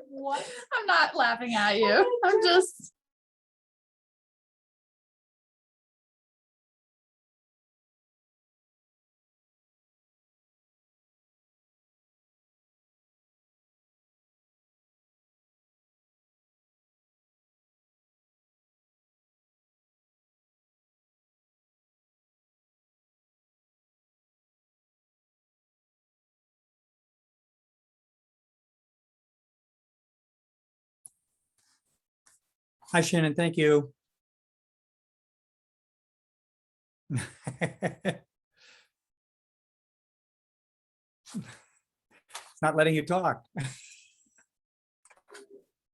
What? I'm not laughing at you. I'm just. Hi, Shannon. Thank you. It's not letting you talk.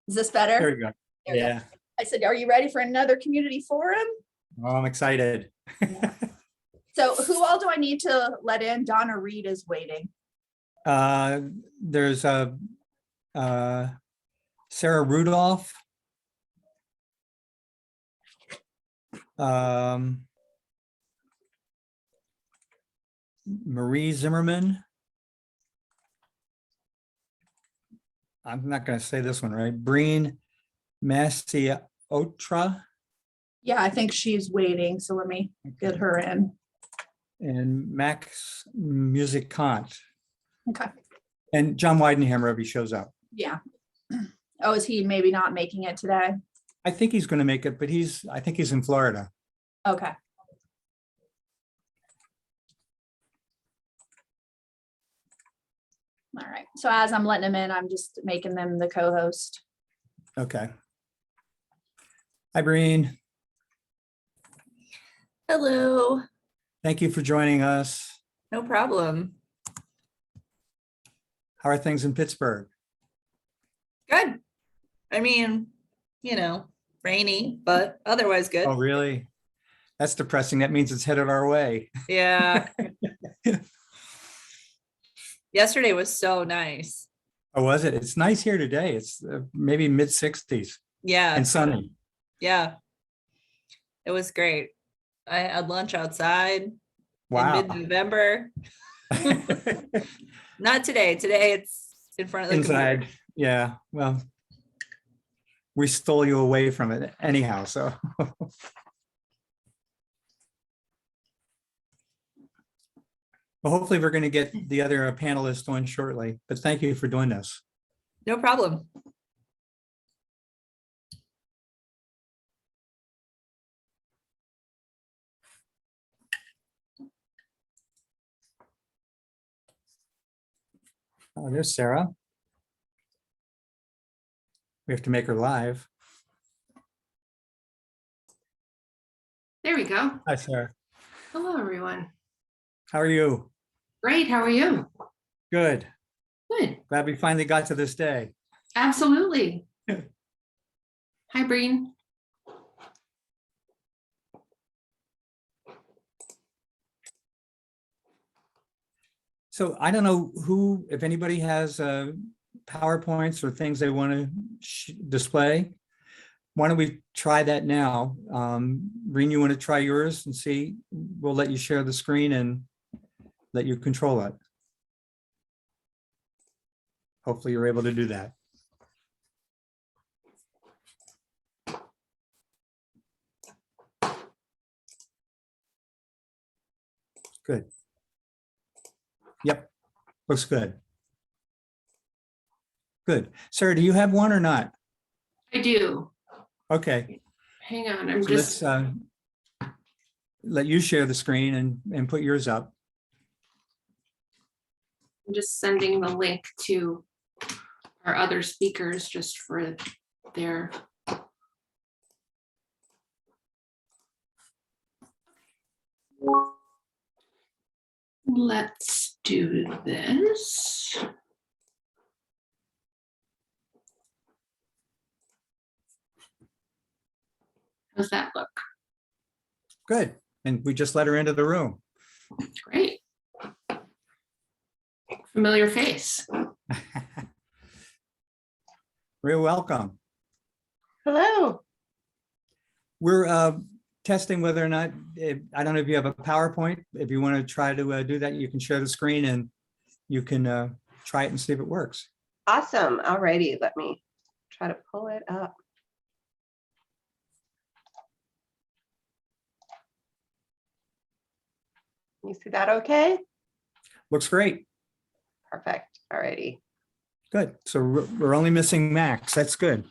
Is this There better? we go. There we go. Yeah. I said, are you ready for another community forum? Oh, I'm excited. So who all do I need to let in? Donna Reed is waiting. There's a Sarah Rudolph. Marie Zimmerman. I'm not going to say this one right. Breen Massiotra Yeah, I think she's waiting. So let me get her in. and Max Musicant. Okay. And John Weidenhammer if he shows up. Yeah. Oh, is he maybe not making it today? I think he's going to make it, but I think he's in Florida. Okay. All right. So as I'm letting them in, I'm just making them the co-host. Okay. Hi, Breen. Hello. Thank you for joining us. No problem. How are things in Pittsburgh? Good. I mean, rainy, but otherwise good. Oh, really? That's depressing. That means it's headed our way. Yeah. Yesterday was so nice. Oh, was it? It's nice here today. It's maybe mid 60s Yeah. and sunny. Yeah. It was great. I had lunch outside in Wow. mid-November. Not today. Today it's in front of the Inside. computer. Yeah. Well, we stole you away from it anyhow. So well, hopefully we're going to get the other panelists on shortly, but thank you for doing this. No problem. Oh, there's Sarah. We have to make her live. There we go. Hi, Sarah. Hello, everyone. How are you? Great. How are you? Good. Good. Glad we finally got to this day. Absolutely. Hi, Breen. So I don't know if anybody has PowerPoints or things they want to display. Why don't we try that now? Reen, you want to try yours and see? We'll let you share the screen and let you control it. Hopefully you're able to do that. Good. Yep, looks good. Good. Sarah, do you have one or not? I do. Okay. Hang on. I'm So just. let's let you share the screen and put yours up. I'm just sending the link to our other speakers just for their. Let's do this. How's that look? Good. And we just let her into the room. Great. Familiar face. You're welcome. Hello. We're testing whether or not, I don't know if you have a PowerPoint. If you want to try to do that, you can share the screen and you can try it and see if it works. Awesome. Alrighty, let me try to pull it up. You see that okay? Looks great. Perfect. Alrighty. Good. So we're only missing Max. That's good.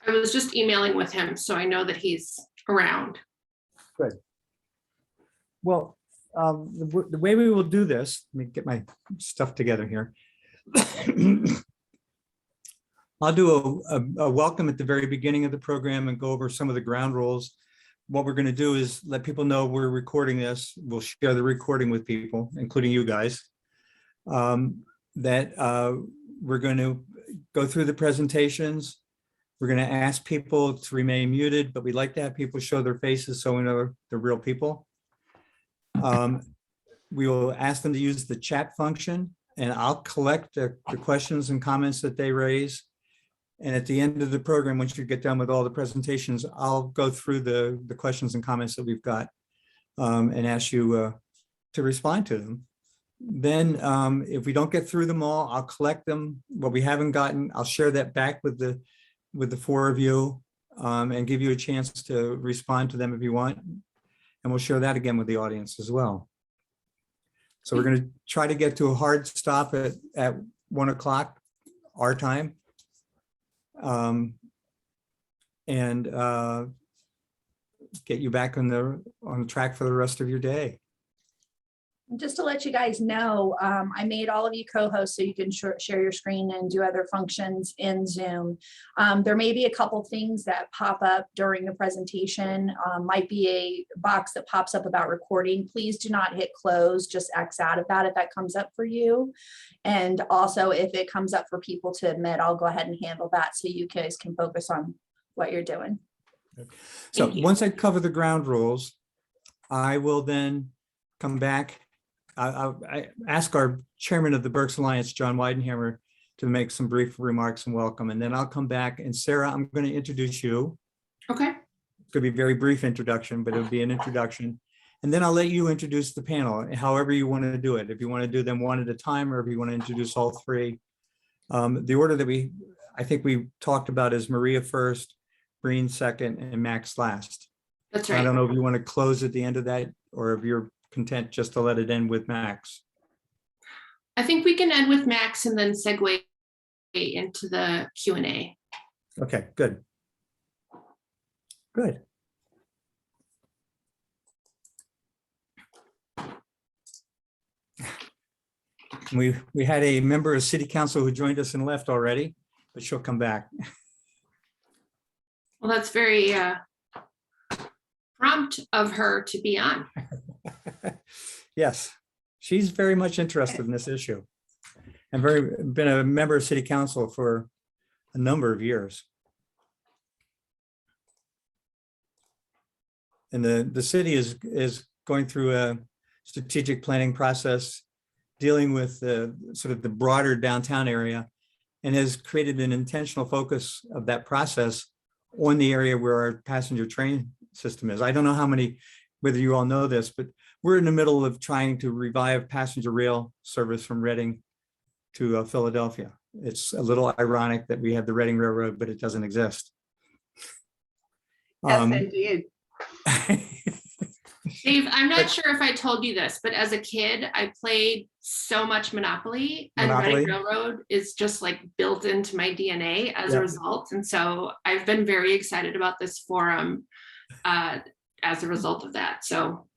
I was just emailing with him, so I know that he's around. Well, the way we will do this, let me get my stuff together here. I'll do a welcome at the very beginning of the program and go over some of the ground rules. What we're going to do is let people know we're recording this. We'll share the recording with people, including you guys. That we're going to go through the presentations. We're going to ask people to remain muted, but we'd like to have people show their faces so we know they're real people. We will ask them to use the chat function, and I'll collect the questions and comments that they raise. And at the end of the program, once you get done with all the presentations, I'll go through the questions and comments that we've got and ask you to respond to them. Then if we don't get through them all, I'll collect them. What we haven't gotten, I'll share that back with the four of you and give you a chance to respond to them if you want. And we'll share that again with the audience as well. So we're going to try to get to a hard stop at 1 o'clock our time. And get you back on track for the rest of your day. Just to let you guys know, I made all of you co-hosts so you can share your screen and do other functions in Zoom. There may be a couple things that pop up during the presentation. Might be a box that pops up about recording. Please do not hit close, just X out of that if that comes up for you. And also if it comes up for people to admit, I'll go ahead and handle that so you guys can focus on what you're doing. So once I cover the ground rules, I will then come back. I ask our chairman of the Berks Alliance, John Weidenhammer, to make some brief remarks and welcome. And then I'll come back, and Sarah, I'm going to introduce you. Okay. It's going to be a very brief introduction, but it'll be an introduction. And then I'll let you introduce the panel, however you want to do it. If you want to do them one at a time, or if you want to introduce all three. The order that I think we talked about is Maria first, Breen second, and Max last. That's I right. don't know if you want to close at the end of that, or if you're content just to let it end with Max. I think we can end with Max and then segue into the Q&A. Okay, good. Good. We had a member of City Council who joined us and left already, but she'll come back. Well, that's very prompt of her to be on. Yes, she's very much interested in this issue and been a member of City Council for a number of years. And the city is going through a strategic planning process dealing with sort of the broader downtown area, and has created an intentional focus of that process on the area where our passenger train system is. I don't know whether you all know this, but we're in the middle of trying to revive passenger rail service from Reading to Philadelphia. It's a little ironic that we have the Reading Railroad, but it doesn't exist. Yes, indeed. Dave, I'm not sure if I told you this, but as a kid, I played so much Monopoly, and Reading Railroad is just like built into my DNA as a result. And so I've been very excited about this forum as a result of that. So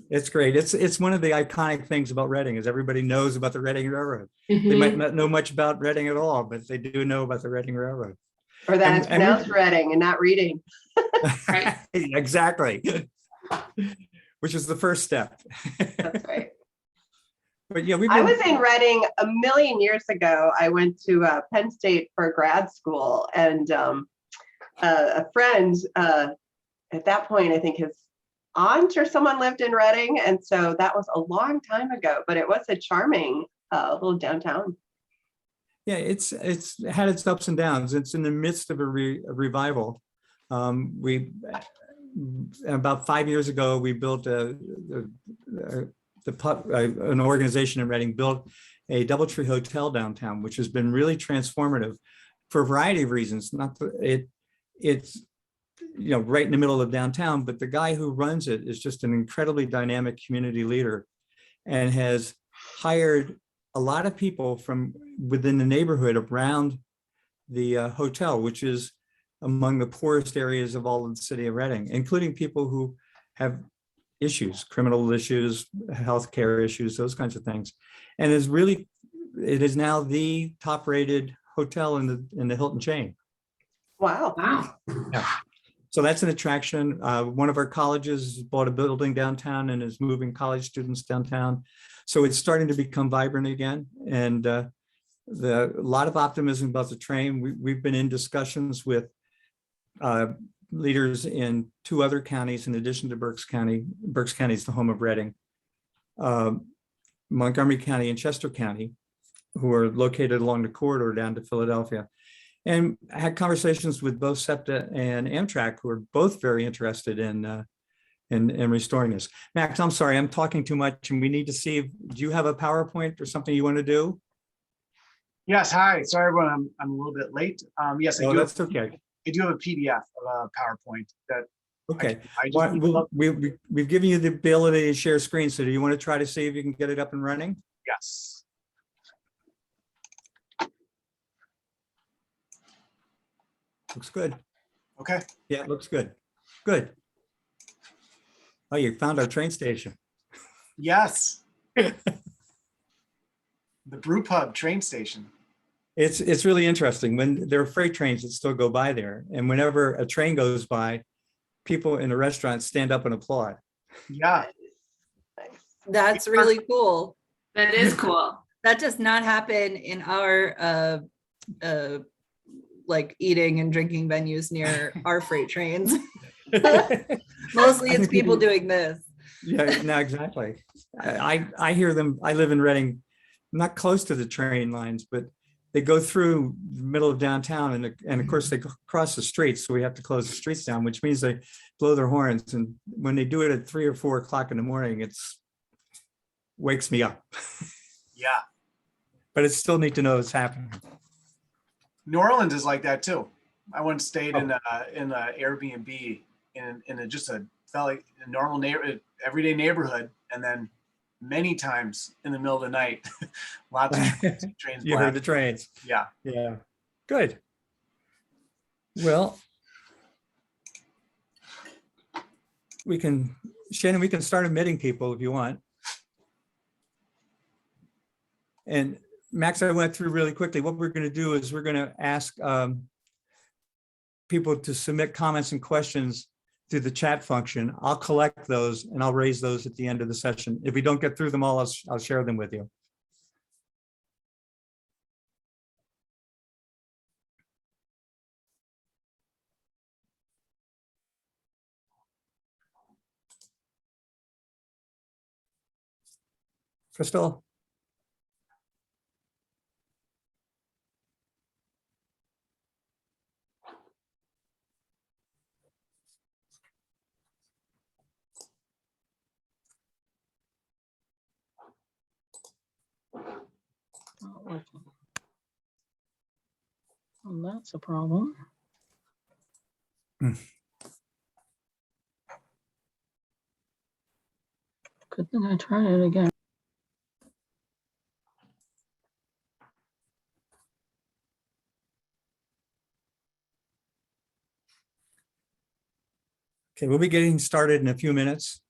it's great. It's one of the iconic things about Reading is everybody knows about the Reading Railroad. They might not know much about Reading at all, but they do know about the Reading Railroad. Or that it's pronounced Reading and not reading. Right. Exactly. Which is the first step. That's right. But yeah, I was in Reading a million years ago. I went to Penn State for grad school, and a friend at that point, I think his aunt or someone lived in Reading, and so that was a long time ago. But it was a charming little downtown. Yeah, it's had its ups and downs. It's in the midst of a revival. About 5 years ago, we built an organization in Reading, built a DoubleTree hotel downtown, which has been really transformative for a variety of reasons. Not the, it's right in the middle of downtown, but the guy who runs it is just an incredibly dynamic community leader and has hired a lot of people from within the neighborhood around the hotel, which is among the poorest areas of all of the city of Reading, including people who have issues, criminal issues, healthcare issues, those kinds of things. And it is now the top rated hotel in the Hilton chain. Wow. Wow. Yeah. So that's an attraction. One of our colleges bought a building downtown and is moving college students downtown. So it's starting to become vibrant again. And a lot of optimism about the train. We've been in discussions with leaders in 2 other counties in addition to Berks County. Berks County is the home of Reading. Montgomery County and Chester County, who are located along the corridor down to Philadelphia. And I had conversations with both SEPTA and Amtrak, who are both very interested in restoring this. Max, I'm sorry, I'm talking too much, and we need to see, do you have a PowerPoint or something you want to do? Yes, hi. Sorry, everyone, I'm a little bit late. Yes, I Oh, do. that's okay. I do have a PDF of a PowerPoint that. Okay. I just, We've given you the ability to share screen, so do you want to try to see if you can get it up and running? yes. Looks good. Okay. Yeah, it looks good. Good. Oh, you found our train station. Yes. The Brew Pub train station. It's really interesting when there are freight trains that still go by there, and whenever a train goes by, people in the restaurant stand up and applaud. Yeah. Nice. That's really cool. That is cool. That does not happen in our like eating and drinking venues near our freight trains. Mostly I it's think people doing this. Yeah, no, exactly. I hear them. I live in Reading, not close to the train lines, but they go through the middle of downtown, and of course they cross the streets, so we have to close the streets down, which means they blow their horns. And when they do it at 3 or 4 o'clock in the morning, it's wakes me up. Yeah. But it's still neat to know it's happening. New Orleans is like that too. I once stayed in Oh. a Airbnb in just a felt like a normal everyday neighborhood, and then many times in the middle of the night, lots of trains. You heard the blast. trains. Yeah. Yeah, good. Well, Shannon, we can start admitting people if you want. And Max, I went through really quickly. What we're going to do is we're going to ask people to submit comments and questions through the chat function. I'll collect those and I'll raise those at the end of the session. If we don't get through them all, I'll share them with you. Crystal? Not working. Well, that's a problem. Hmm. Good thing I tried it again. Okay, we'll be getting started in a few minutes.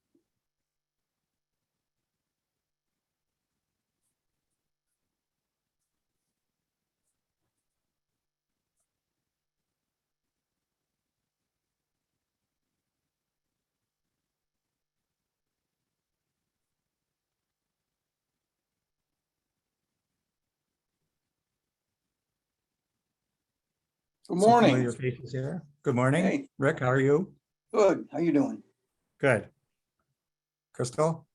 Good Some familiar morning. faces here. Good morning. Hey. Rick, how are you? Good. How you doing? Good. Crystal?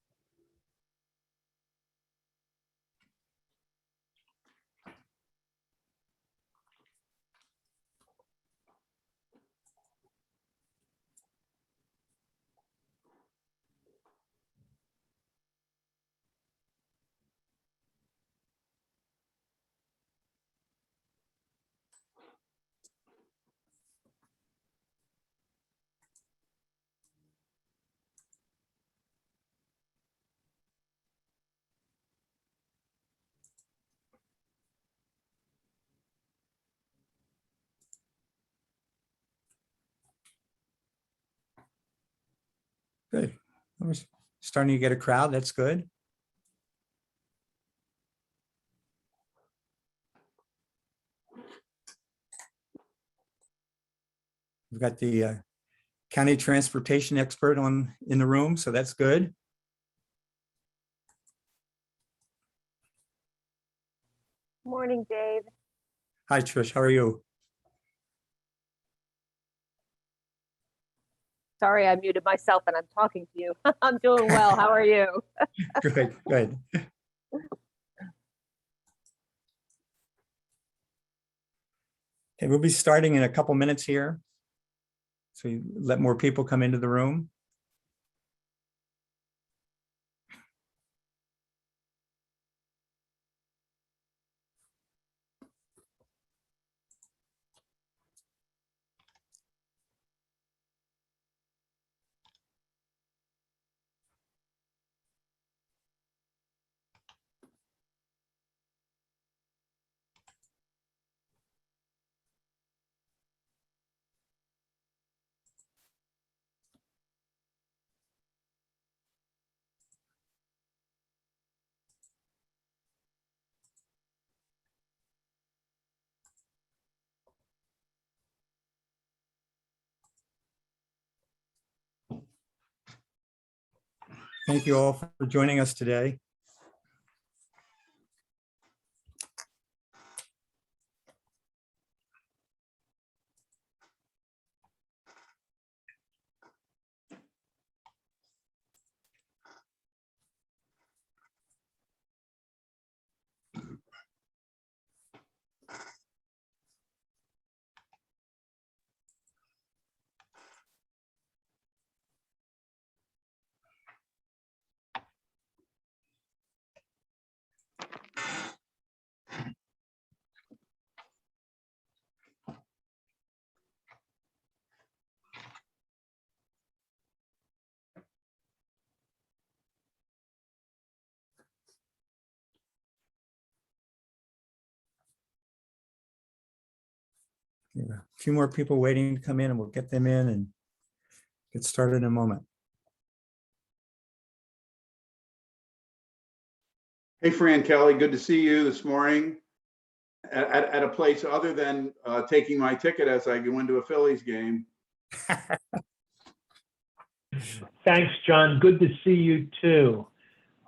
Good. We're starting to get a crowd. That's good. We've got the county transportation expert in the room, so that's good. Morning, Dave. Hi, Trish. How are you? Sorry, I muted myself and I'm talking to you. I'm doing well. How are you? Good, good. Okay, we'll be starting in a couple minutes here. So we let more people come into the room. Thank you all for joining us today. A few more people waiting to come in, and we'll get them in and get started in a moment. Hey, Fran Kelly, good to see you this morning at a place other than taking my ticket as I go into a Phillies game. Thanks, John. Good to see you too.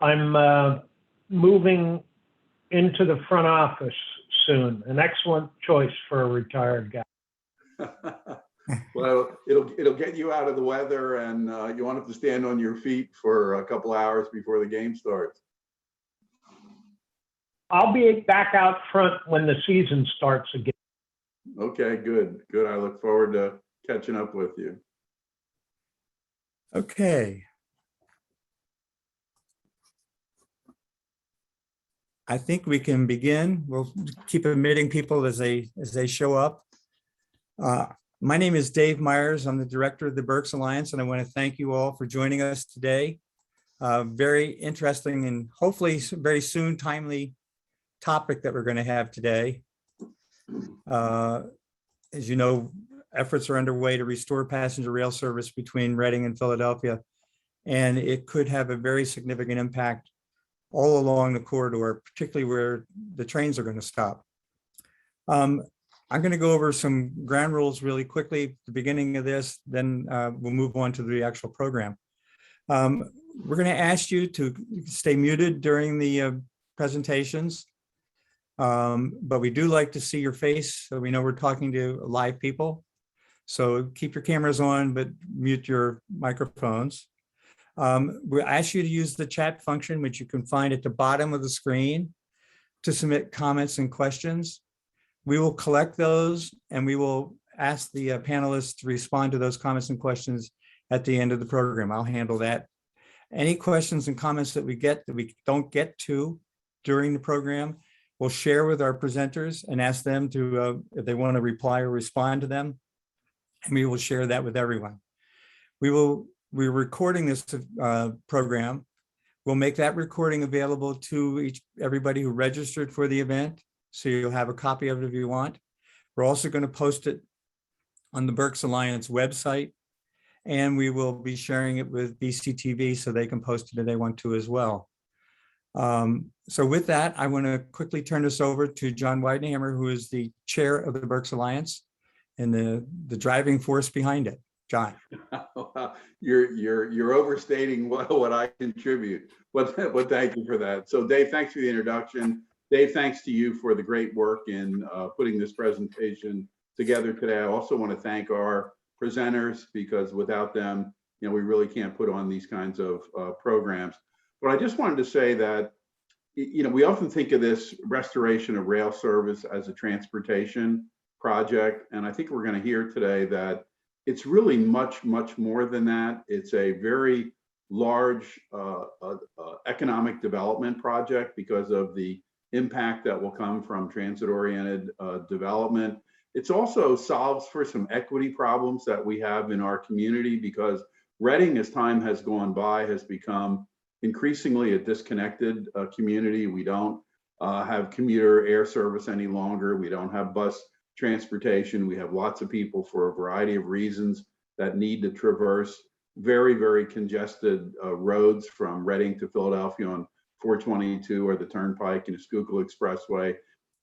I'm moving into the front office soon. An excellent choice for a retired guy. Well, it'll get you out of the weather, and you won't have to stand on your feet for a couple hours before the game starts. I'll be back out front when the season starts again. Okay, good. I look forward to catching up with you. Okay. I think we can begin. We'll keep admitting people as they show up. My name is Dave Myers. I'm the director of the Berks Alliance, and I want to thank you all for joining us today. Very interesting and hopefully very soon timely topic that we're going to have today. As you know, efforts are underway to restore passenger rail service between Reading and Philadelphia, and it could have a very significant impact all along the corridor, particularly where the trains are going to stop. I'm going to go over some ground rules really quickly at the beginning of this, then we'll move on to the actual program. We're going to ask you to stay muted during the presentations, but we do like to see your face, so we know we're talking to live people. So keep your cameras on, but mute your microphones. We ask you to use the chat function, which you can find at the bottom of the screen, to submit comments and questions. We will collect those and we will ask the panelists to respond to those comments and questions at the end of the program. I'll handle that. Any questions and comments that we don't get to during the program, we'll share with our presenters and ask them to, if they want to reply or respond to them, and we will share that with everyone. We're recording this program. We'll make that recording available to everybody who registered for the event, so you'll have a copy of it if you want. We're also going to post it on the Berks Alliance website, And we will be sharing it with BCTV so they can post it if they want to as well. So with that, I want to quickly turn this over to John Weidenhammer, who is the chair of the Berks Alliance and the driving force behind it. John. You're overstating what I contribute, but thank you for that. So Dave, thanks for the introduction. Dave, thanks to you for the great work in putting this presentation together today. I also want to thank our presenters, because without them, we really can't put on these kinds of programs. But I just wanted to say that, we often think of this restoration of rail service as a transportation project. And I think we're going to hear today that it's really much, much more than that. It's a very large economic development project because of the impact that will come from transit-oriented development. It's also solves for some equity problems that we have in our community, because Reading, as time has gone by, has become increasingly a disconnected community. We don't have commuter air service any longer. We don't have bus transportation. We have lots of people for a variety of reasons that need to traverse very, very congested roads from Reading to Philadelphia on 422 or the Turnpike and the Schuylkill Expressway.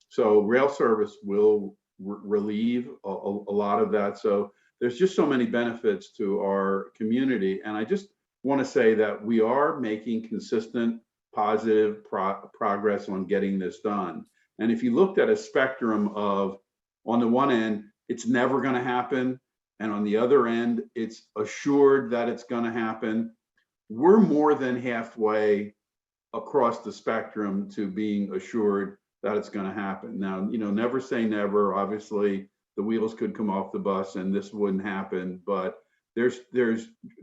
So rail service will relieve a lot of that. So there's just so many benefits to our community. And I just want to say that we are making consistent, positive progress on getting this done. And if you looked at a spectrum of, on the one end, it's never going to happen, and on the other end, it's assured that it's going to happen, we're more than halfway across the spectrum to being assured that it's going to happen. Now, never say never. Obviously, the wheels could come off the bus and this wouldn't happen, but there's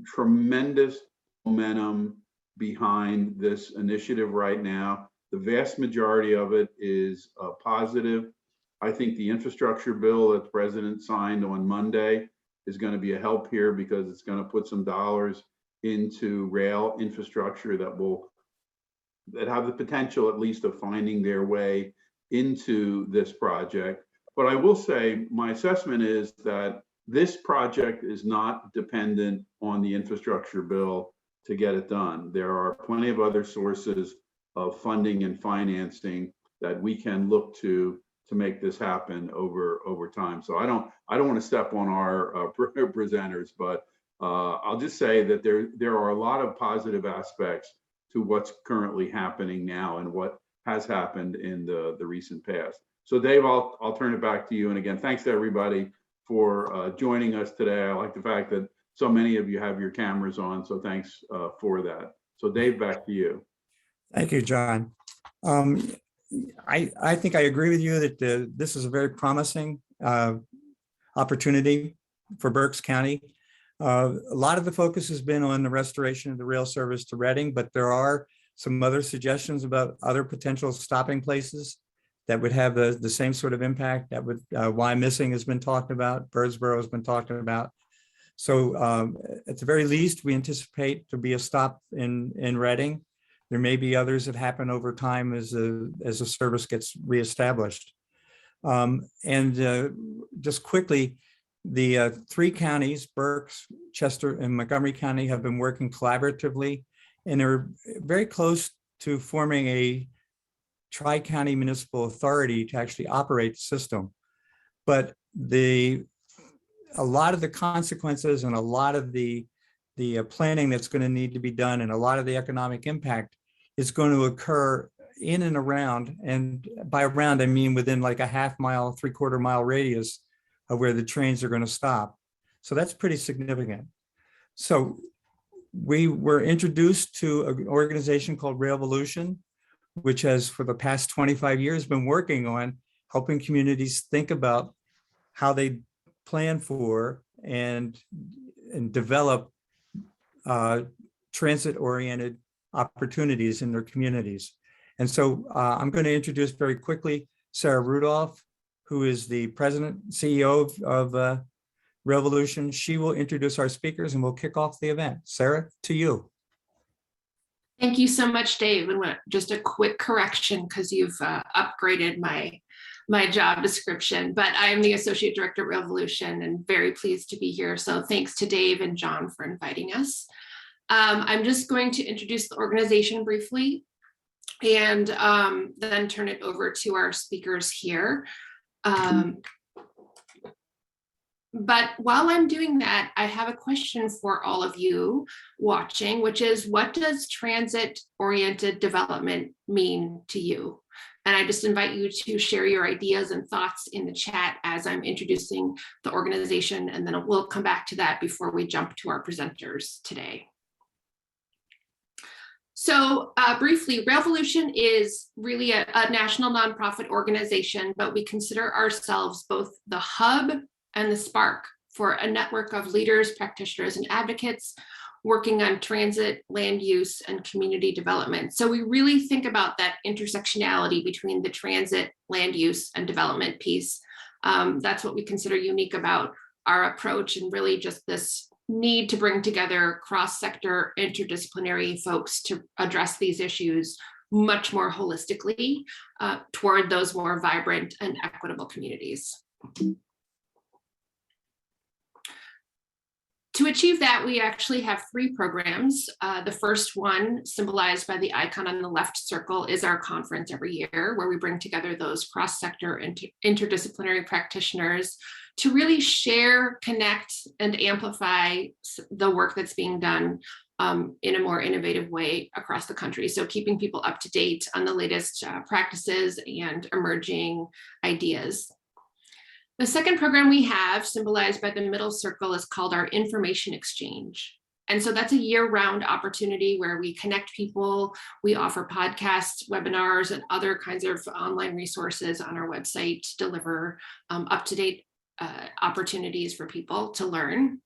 tremendous momentum behind this initiative right now. The vast majority of it is positive. I think the infrastructure bill that the president signed on Monday is going to be a help here, because it's going to put some dollars into rail infrastructure that have the potential, at least, of finding their way into this project. But I will say my assessment is that this project is not dependent on the infrastructure bill to get it done. There are plenty of other sources of funding and financing that we can look to make this happen over time. So I don't want to step on our presenters, but I'll just say that there are a lot of positive aspects to what's currently happening now and what has happened in the recent past. So Dave, I'll turn it back to you. And again, thanks to everybody for joining us today. I like the fact that so many of you have your cameras on, so thanks for that. So Dave, back to you. Thank you, John. I think I agree with you that this is a very promising opportunity for Berks County. A lot of the focus has been on the restoration of the rail service to Reading, but there are some other suggestions about other potential stopping places that would have the same sort of impact. That would Why Missing has been talked about, Birdsboro has been talked about. So at the very least, we anticipate to be a stop in Reading. There may be others that happen over time as the service gets reestablished. Just quickly, the three counties, Berks, Chester, and Montgomery County, have been working collaboratively, and they're very close to forming a tri-county municipal authority to actually operate the system. But a lot of the consequences and a lot of the planning that's going to need to be done, and a lot of the economic impact is going to occur in and around, and by around I mean within like a half mile, 3/4 mile radius of where the trains are going to stop. So that's pretty significant. So we were introduced to an organization called Railvolution, which has for the past 25 years been working on helping communities think about how they plan for and develop transit-oriented opportunities in their communities. And so I'm going to introduce very quickly Sarah Rudolph, who is the president, CEO of Revolution. She will introduce our speakers and we'll kick off the event. Sarah, to you. Thank you so much, Dave. And just a quick correction, because you've upgraded my my job description, but I am the Associate Director at Revolution and very pleased to be here. So thanks to Dave and John for inviting us. I'm just going to introduce the organization briefly and then turn it over to our speakers here. But while I'm doing that, I have a question for all of you watching, which is, what does transit-oriented development mean to you? And I just invite you to share your ideas and thoughts in the chat as I'm introducing the organization, and then we'll come back to that before we jump to our presenters today. So briefly, Revolution is really a national nonprofit organization, but we consider ourselves both the hub and the spark for a network of leaders, practitioners, and advocates working on transit, land use, and community development. So we really think about that intersectionality between the transit, land use, and development piece. That's what we consider unique about our approach, and really just this need to bring together cross-sector, interdisciplinary folks to address these issues much more holistically toward those more vibrant and equitable communities. To achieve that, we actually have 3 programs. The first one, symbolized by the icon on the left circle, is our conference every year, where we bring together those cross-sector interdisciplinary practitioners to really share, connect, and amplify the work that's being done in a more innovative way across the country. So keeping people up to date on the latest practices and emerging ideas. The second program we have, symbolized by the middle circle, is called our Information Exchange. And so that's a year-round opportunity where we connect people. We offer podcasts, webinars, and other kinds of online resources on our website to deliver up-to-date opportunities for people to learn.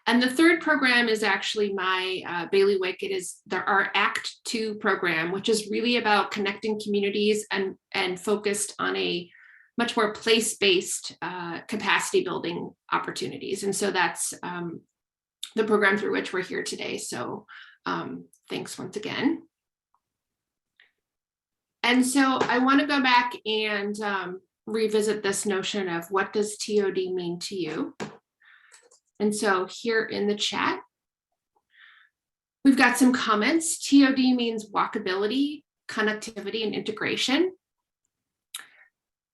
And the third program is actually my bailiwick. It is our Act 2 program, which is really about connecting communities and focused on a much more place-based capacity building opportunities. And so that's the program through which we're here today. So thanks once again. And so I want to go back and revisit this notion of, what does TOD mean to you? And so here in the chat, we've got some comments. TOD means walkability, connectivity, and integration.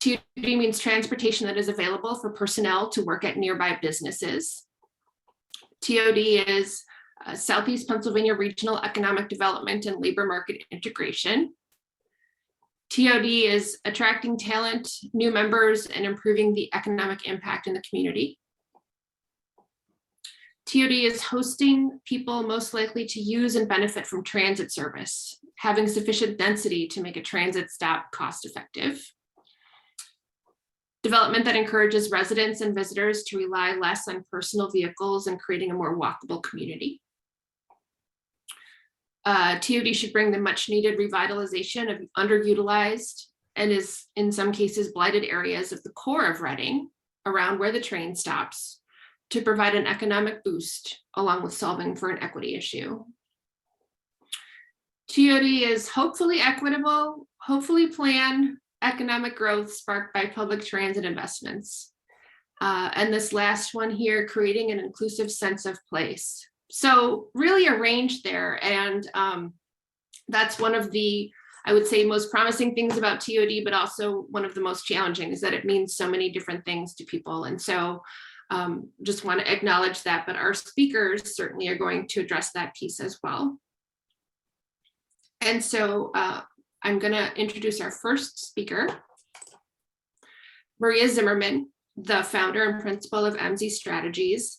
TOD means transportation that is available for personnel to work at nearby businesses. TOD is Southeast Pennsylvania Regional Economic Development and Labor Market Integration. TOD is attracting talent, new members, and improving the economic impact in the community. TOD is hosting people most likely to use and benefit from transit service, having sufficient density to make a transit stop cost-effective. Development that encourages residents and visitors to rely less on personal vehicles and creating a more walkable community. TOD should bring the much needed revitalization of underutilized and is in some cases blighted areas of the core of Reading, around where the train stops, to provide an economic boost along with solving for an equity issue. TOD is hopefully equitable, hopefully planned, economic growth sparked by public transit investments. And this last one here, creating an inclusive sense of place. So really a range there. And that's one of the, I would say, most promising things about TOD, but also one of the most challenging, is that it means so many different things to people. And so just want to acknowledge that, but our speakers certainly are going to address that piece as well. And so I'm going to introduce our first speaker, Maria Zimmerman, the founder and principal of MZ Strategies,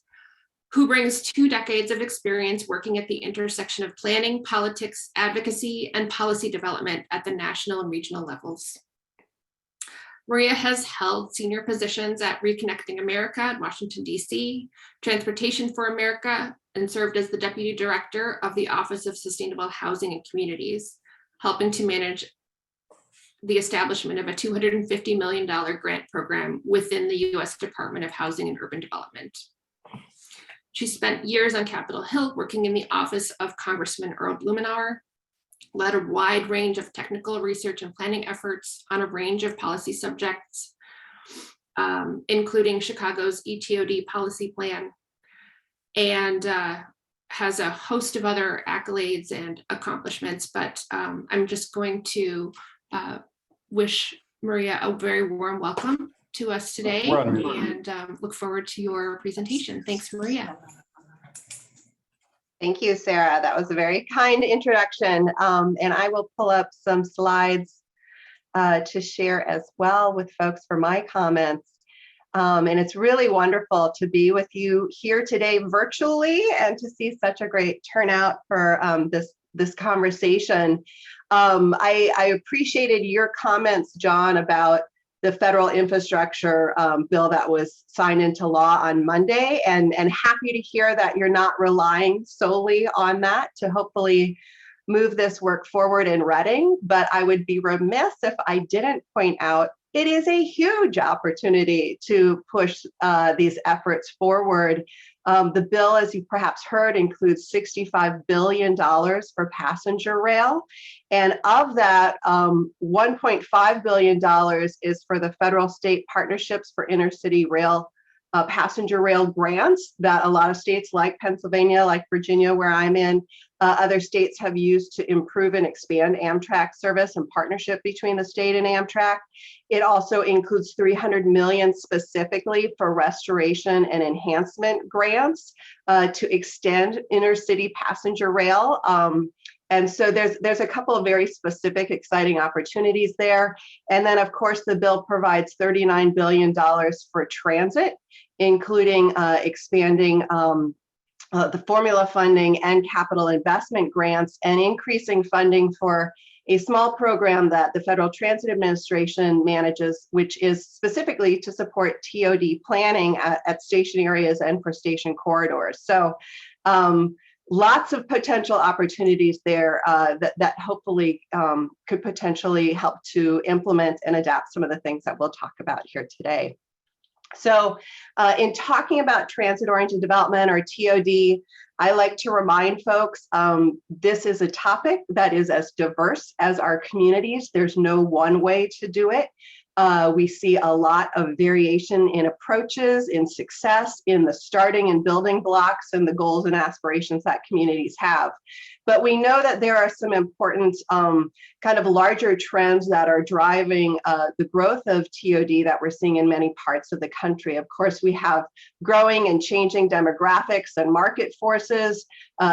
who brings 2 decades of experience working at the intersection of planning, politics, advocacy, and policy development at the national and regional levels. Maria has held senior positions at Reconnecting America in Washington, D.C., Transportation for America, and served as the deputy director of the Office of Sustainable Housing and Communities, helping to manage the establishment of a $250 million grant program within the U.S. Department of Housing and Urban Development. She spent years on Capitol Hill working in the office of Congressman Earl Blumenauer, led a wide range of technical research and planning efforts on a range of policy subjects, including Chicago's ETOD policy plan, and has a host of other accolades and accomplishments. But I'm just going to wish Maria a very warm welcome to us today, and look forward to your presentation. Thanks, Maria. Thank you, Sarah. That was a very kind introduction. And I will pull up some slides to share as well with folks for my comments. And it's really wonderful to be with you here today virtually and to see such a great turnout for this conversation. I appreciated your comments, John, about the federal infrastructure bill that was signed into law on Monday, and happy to hear that you're not relying solely on that to hopefully move this work forward in Reading. But I would be remiss if I didn't point out it is a huge opportunity to push these efforts forward. The bill, as you perhaps heard, includes $65 billion for passenger rail. And of that, $1.5 billion is for the federal state partnerships for intercity rail, passenger rail grants that a lot of states like Pennsylvania, like Virginia, where I'm in, other states have used to improve and expand Amtrak service and partnership between the state and Amtrak. It also includes $300 million specifically for restoration and enhancement grants to extend intercity passenger rail. And so there's a couple of very specific, exciting opportunities there. And then, of course, the bill provides $39 billion for transit, including expanding the formula funding and capital investment grants, and increasing funding for a small program that the Federal Transit Administration manages, which is specifically to support TOD planning at station areas and for station corridors. So lots of potential opportunities there that hopefully could potentially help to implement and adapt some of the things that we'll talk about here today. So in talking about transit-oriented development, or TOD, I like to remind folks this is a topic that is as diverse as our communities. There's no one way to do it. We see a lot of variation in approaches, in success, in the starting and building blocks and the goals and aspirations that communities have. But we know that there are some important kind of larger trends that are driving the growth of TOD that we're seeing in many parts of the country. Of course, we have growing and changing demographics and market forces,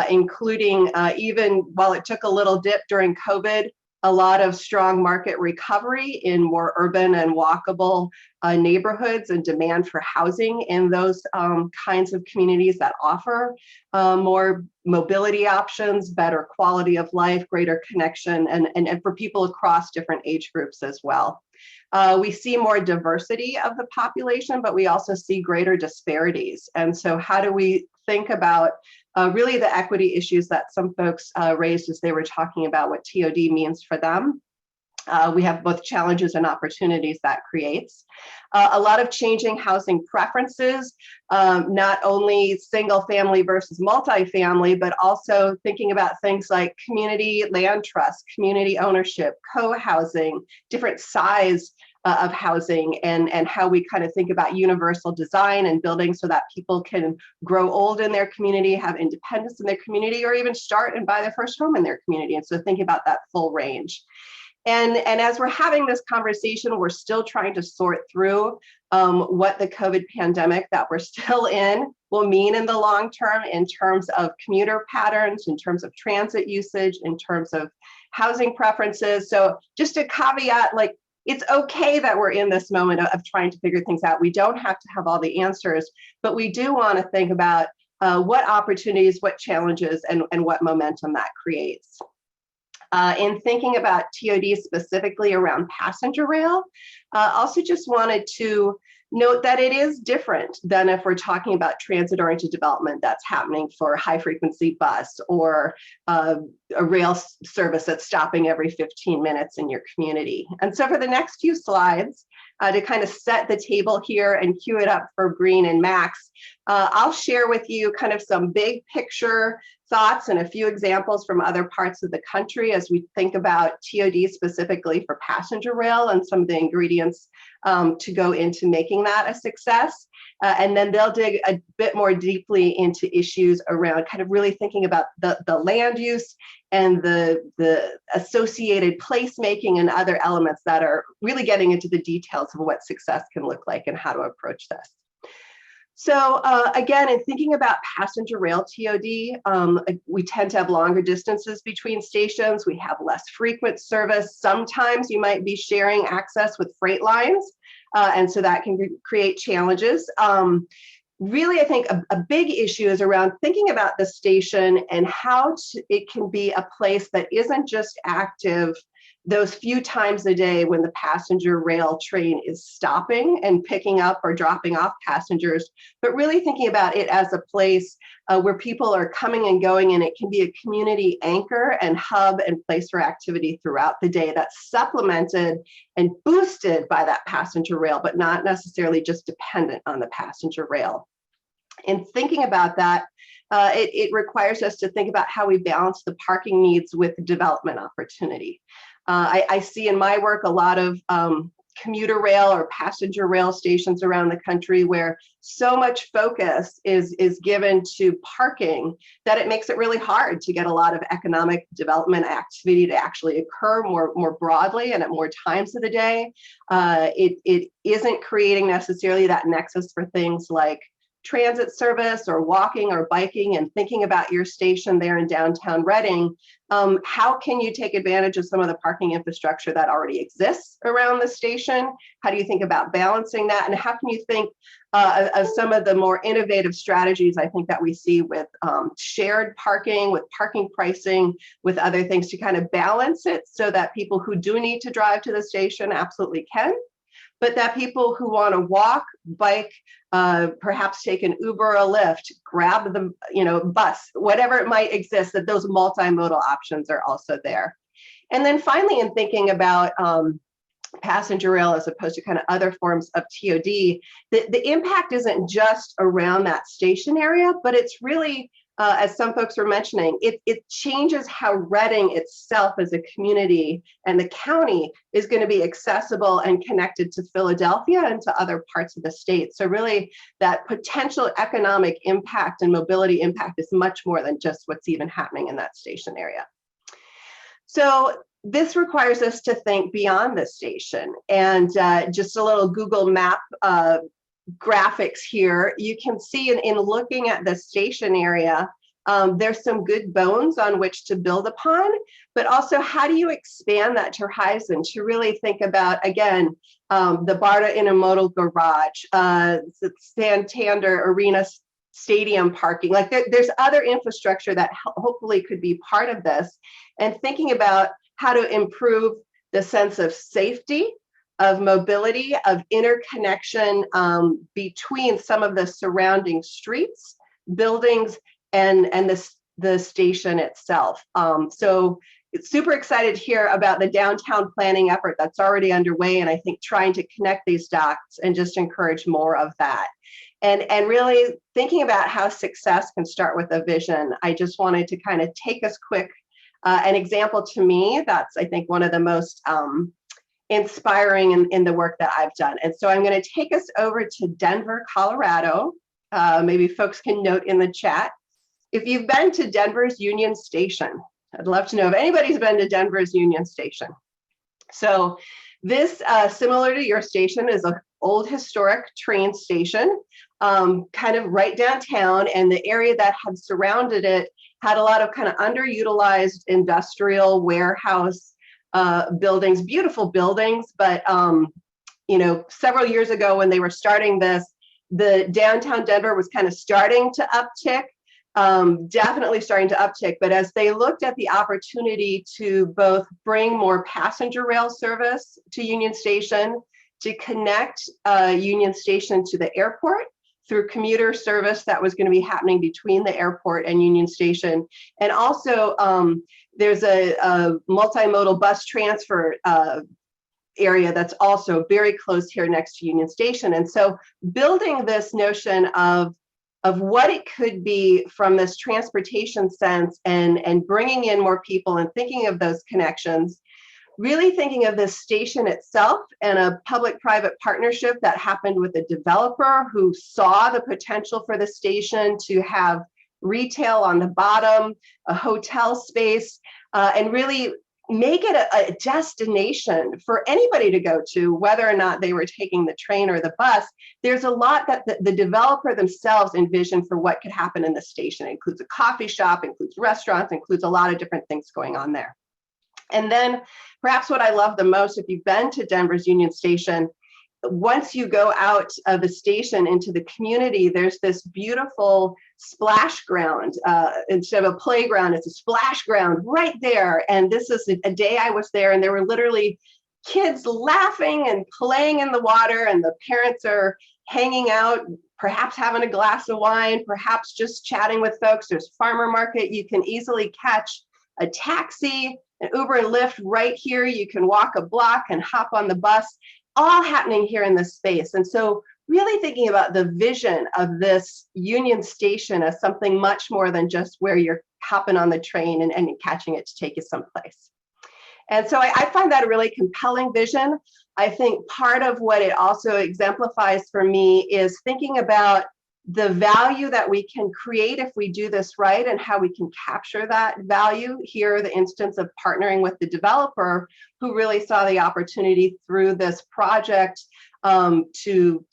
including even while it took a little dip during COVID, a lot of strong market recovery in more urban and walkable neighborhoods, and demand for housing in those kinds of communities that offer more mobility options, better quality of life, greater connection, and for people across different age groups as well. We see more diversity of the population, but we also see greater disparities. And so how do we think about really the equity issues that some folks raised as they were talking about what TOD means for them? We have both challenges and opportunities that creates. A lot of changing housing preferences, not only single family versus multifamily, but also thinking about things like community land trust, community ownership, co-housing, different size of housing, and how we kind of think about universal design and building so that people can grow old in their community, have independence in their community, or even start and buy their first home in their community. And so thinking about that full range. And as we're having this conversation, we're still trying to sort through what the COVID pandemic that we're still in will mean in the long term, in terms of commuter patterns, in terms of transit usage, in terms of housing preferences. So just a caveat, like, it's okay that we're in this moment of trying to figure things out. We don't have to have all the answers, but we do want to think about what opportunities, what challenges, and what momentum that creates. In thinking about TOD specifically around passenger rail, also just wanted to note that it is different than if we're talking about transit-oriented development that's happening for high-frequency bus or a rail service that's stopping every 15 minutes in your community. And so for the next few slides, to kind of set the table here and cue it up for Breen and Max, I'll share with you kind of some big picture thoughts and a few examples from other parts of the country as we think about TOD specifically for passenger rail and some of the ingredients to go into making that a success. And then they'll dig a bit more deeply into issues around kind of really thinking about the land use and the associated placemaking and other elements that are really getting into the details of what success can look like and how to approach this. So again, in thinking about passenger rail TOD, we tend to have longer distances between stations. We have less frequent service. Sometimes you might be sharing access with freight lines, and so that can create challenges. Really, I think a big issue is around thinking about the station and how it can be a place that isn't just active those few times a day when the passenger rail train is stopping and picking up or dropping off passengers, but really thinking about it as a place where people are coming and going, and it can be a community anchor and hub and place for activity throughout the day that's supplemented and boosted by that passenger rail, but not necessarily just dependent on the passenger rail. In thinking about that, it requires us to think about how we balance the parking needs with development opportunity. I see in my work a lot of commuter rail or passenger rail stations around the country where so much focus is given to parking that it makes it really hard to get a lot of economic development activity to actually occur more broadly and at more times of the day. It isn't creating necessarily that nexus for things like transit service or walking or biking, and thinking about your station there in downtown Reading. How can you take advantage of some of the parking infrastructure that already exists around the station? How do you think about balancing that? And how can you think of some of the more innovative strategies I think that we see with shared parking, with parking pricing, with other things to kind of balance it so that people who do need to drive to the station absolutely can, but that people who want to walk, bike, perhaps take an Uber or a Lyft, grab the bus, whatever it might exist, that those multimodal options are also there. And then finally, in thinking about passenger rail as opposed to kind of other forms of TOD, the impact isn't just around that station area, but it's really, as some folks were mentioning, it changes how Reading itself as a community and the county is going to be accessible and connected to Philadelphia and to other parts of the state. So really that potential economic impact and mobility impact is much more than just what's even happening in that station area. So this requires us to think beyond the station, and just a little Google map graphics here, you can see in looking at the station area, there's some good bones on which to build upon, but also how do you expand that to horizon to really think about, again, the BARDA Intermodal Garage, the Santander Arena Stadium parking, like there's other infrastructure that hopefully could be part of this, and thinking about how to improve the sense of safety, of mobility, of interconnection between some of the surrounding streets, buildings, and the station itself. So it's super excited to hear about the downtown planning effort that's already underway, and I think trying to connect these dots and just encourage more of that. And really thinking about how success can start with a vision. I just wanted to kind of take us quick, an example to me that's, I think, one of the most inspiring in the work that I've done. And so I'm going to take us over to Denver, Colorado. Maybe folks can note in the chat. If you've been to Denver's Union Station, I'd love to know if anybody's been to Denver's Union Station. So this, similar to your station, is an old historic train station, kind of right downtown, and the area that had surrounded it had a lot of kind of underutilized industrial warehouse buildings, beautiful buildings, but several years ago when they were starting this, the downtown Denver was kind of starting to uptick, definitely starting to uptick. But as they looked at the opportunity to both bring more passenger rail service to Union Station, to connect Union Station to the airport through commuter service that was going to be happening between the airport and Union Station. And also there's a multimodal bus transfer area that's also very close here next to Union Station. And so building this notion of what it could be from this transportation sense and bringing in more people and thinking of those connections, really thinking of this station itself and a public-private partnership that happened with a developer who saw the potential for the station to have retail on the bottom, a hotel space, and really make it a destination for anybody to go to, whether or not they were taking the train or the bus. There's a lot that the developer themselves envisioned for what could happen in the station. It includes a coffee shop, includes restaurants, includes a lot of different things going on there. And then perhaps what I love the most, if you've been to Denver's Union Station, once you go out of the station into the community, there's this beautiful splash ground. Instead of a playground, it's a splash ground right there. And this is a day I was there, and there were literally kids laughing and playing in the water, and the parents are hanging out, perhaps having a glass of wine, perhaps just chatting with folks. There's farmer market. You can easily catch a taxi, an Uber and Lyft right here. You can walk a block and hop on the bus, all happening here in this space. And so really thinking about the vision of this Union Station as something much more than just where you're hopping on the train and catching it to take you someplace. And so I find that a really compelling vision. I think part of what it also exemplifies for me is thinking about the value that we can create if we do this right, and how we can capture that value. Here, the instance of partnering with the developer who really saw the opportunity through this project to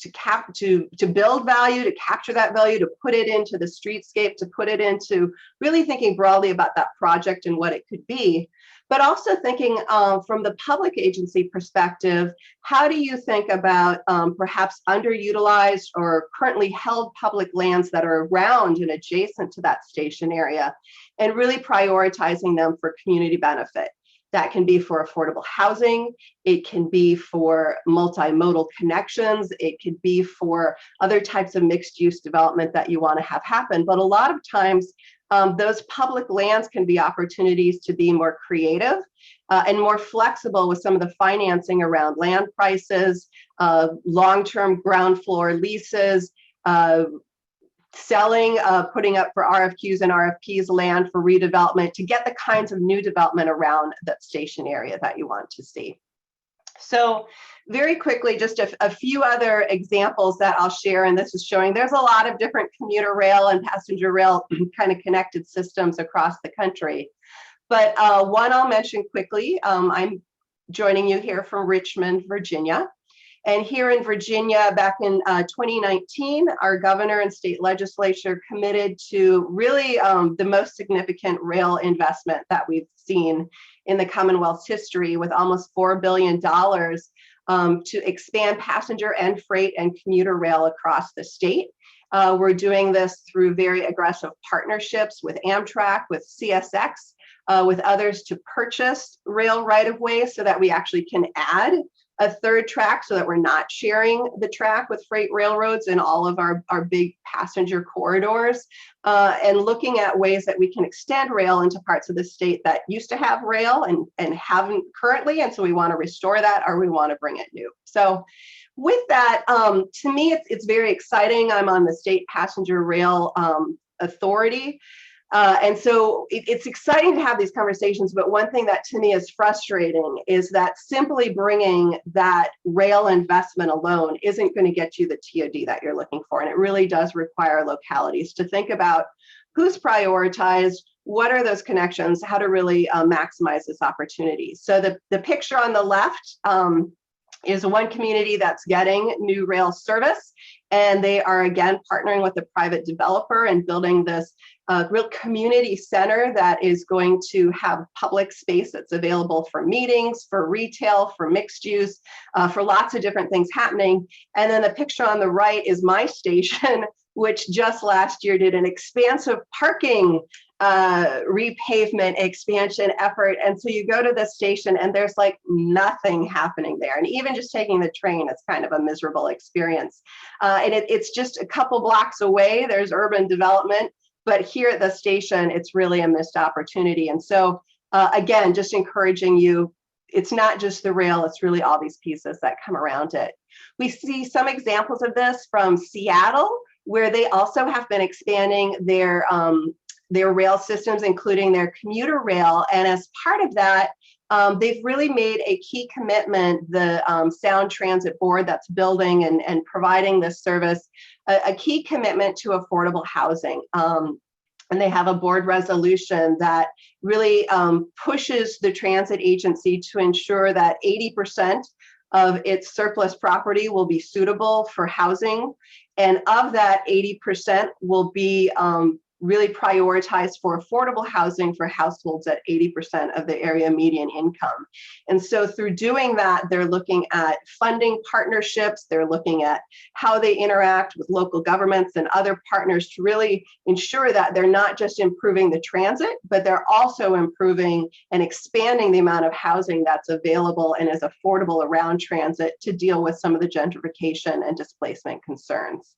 build value, to capture that value, to put it into the streetscape, to put it into really thinking broadly about that project and what it could be. But also thinking from the public agency perspective, how do you think about perhaps underutilized or currently held public lands that are around and adjacent to that station area, and really prioritizing them for community benefit? That can be for affordable housing, it can be for multimodal connections, it could be for other types of mixed use development that you want to have happen. But a lot of times, those public lands can be opportunities to be more creative and more flexible with some of the financing around land prices, long-term ground floor leases, selling, putting up for RFQs and RFPs land for redevelopment to get the kinds of new development around that station area that you want to see. So very quickly, just a few other examples that I'll share, and this is showing there's a lot of different commuter rail and passenger rail kind of connected systems across the country. But one I'll mention quickly, I'm joining you here from Richmond, Virginia. And here in Virginia, back in 2019, our governor and state legislature committed to really the most significant rail investment that we've seen in the Commonwealth's history, with almost $4 billion to expand passenger and freight and commuter rail across the state. We're doing this through very aggressive partnerships with Amtrak, with CSX, with others to purchase rail right-of-way so that we actually can add a third track, so that we're not sharing the track with freight railroads in all of our big passenger corridors, and looking at ways that we can extend rail into parts of the state that used to have rail and haven't currently. And so we want to restore that, or we want to bring it new. So with that, to me, it's very exciting. I'm on the State Passenger Rail Authority. And so it's exciting to have these conversations, but one thing that to me is frustrating is that simply bringing that rail investment alone isn't going to get you the TOD that you're looking for. And it really does require localities to think about who's prioritized, what are those connections, how to really maximize this opportunity. So the picture on the left is one community that's getting new rail service, and they are again partnering with a private developer and building this real community center that is going to have public space that's available for meetings, for retail, for mixed use, for lots of different things happening. And then the picture on the right is my station, which just last year did an expansive parking repavement expansion effort. And so you go to the station and there's like nothing happening there. And even just taking the train is kind of a miserable experience. And it's just a couple blocks away, there's urban development, but here at the station, it's really a missed opportunity. And so again, just encouraging you, it's not just the rail, it's really all these pieces that come around it. We see some examples of this from Seattle, where they also have been expanding their rail systems, including their commuter rail. And as part of that, they've really made a key commitment, the Sound Transit Board that's building and providing this service, a key commitment to affordable housing. And they have a board resolution that really pushes the transit agency to ensure that 80% of its surplus property will be suitable for housing. And of that, 80% will be really prioritized for affordable housing for households at 80% of the area median income. And so through doing that, they're looking at funding partnerships, they're looking at how they interact with local governments and other partners to really ensure that they're not just improving the transit, but they're also improving and expanding the amount of housing that's available and is affordable around transit to deal with some of the gentrification and displacement concerns.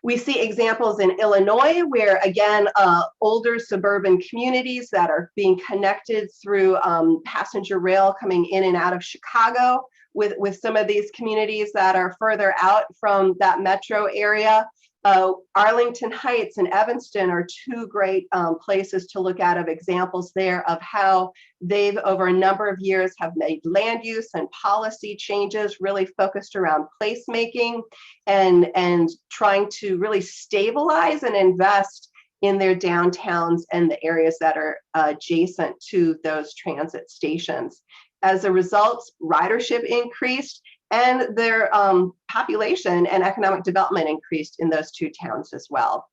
We see examples in Illinois where, again, older suburban communities that are being connected through passenger rail coming in and out of Chicago with some of these communities that are further out from that metro area. Arlington Heights and Evanston are two great places to look at of examples there of how they've over a number of years have made land use and policy changes really focused around placemaking and trying to really stabilize and invest in their downtowns and the areas that are adjacent to those transit stations. As a result, ridership increased and their population and economic development increased in those two towns as well.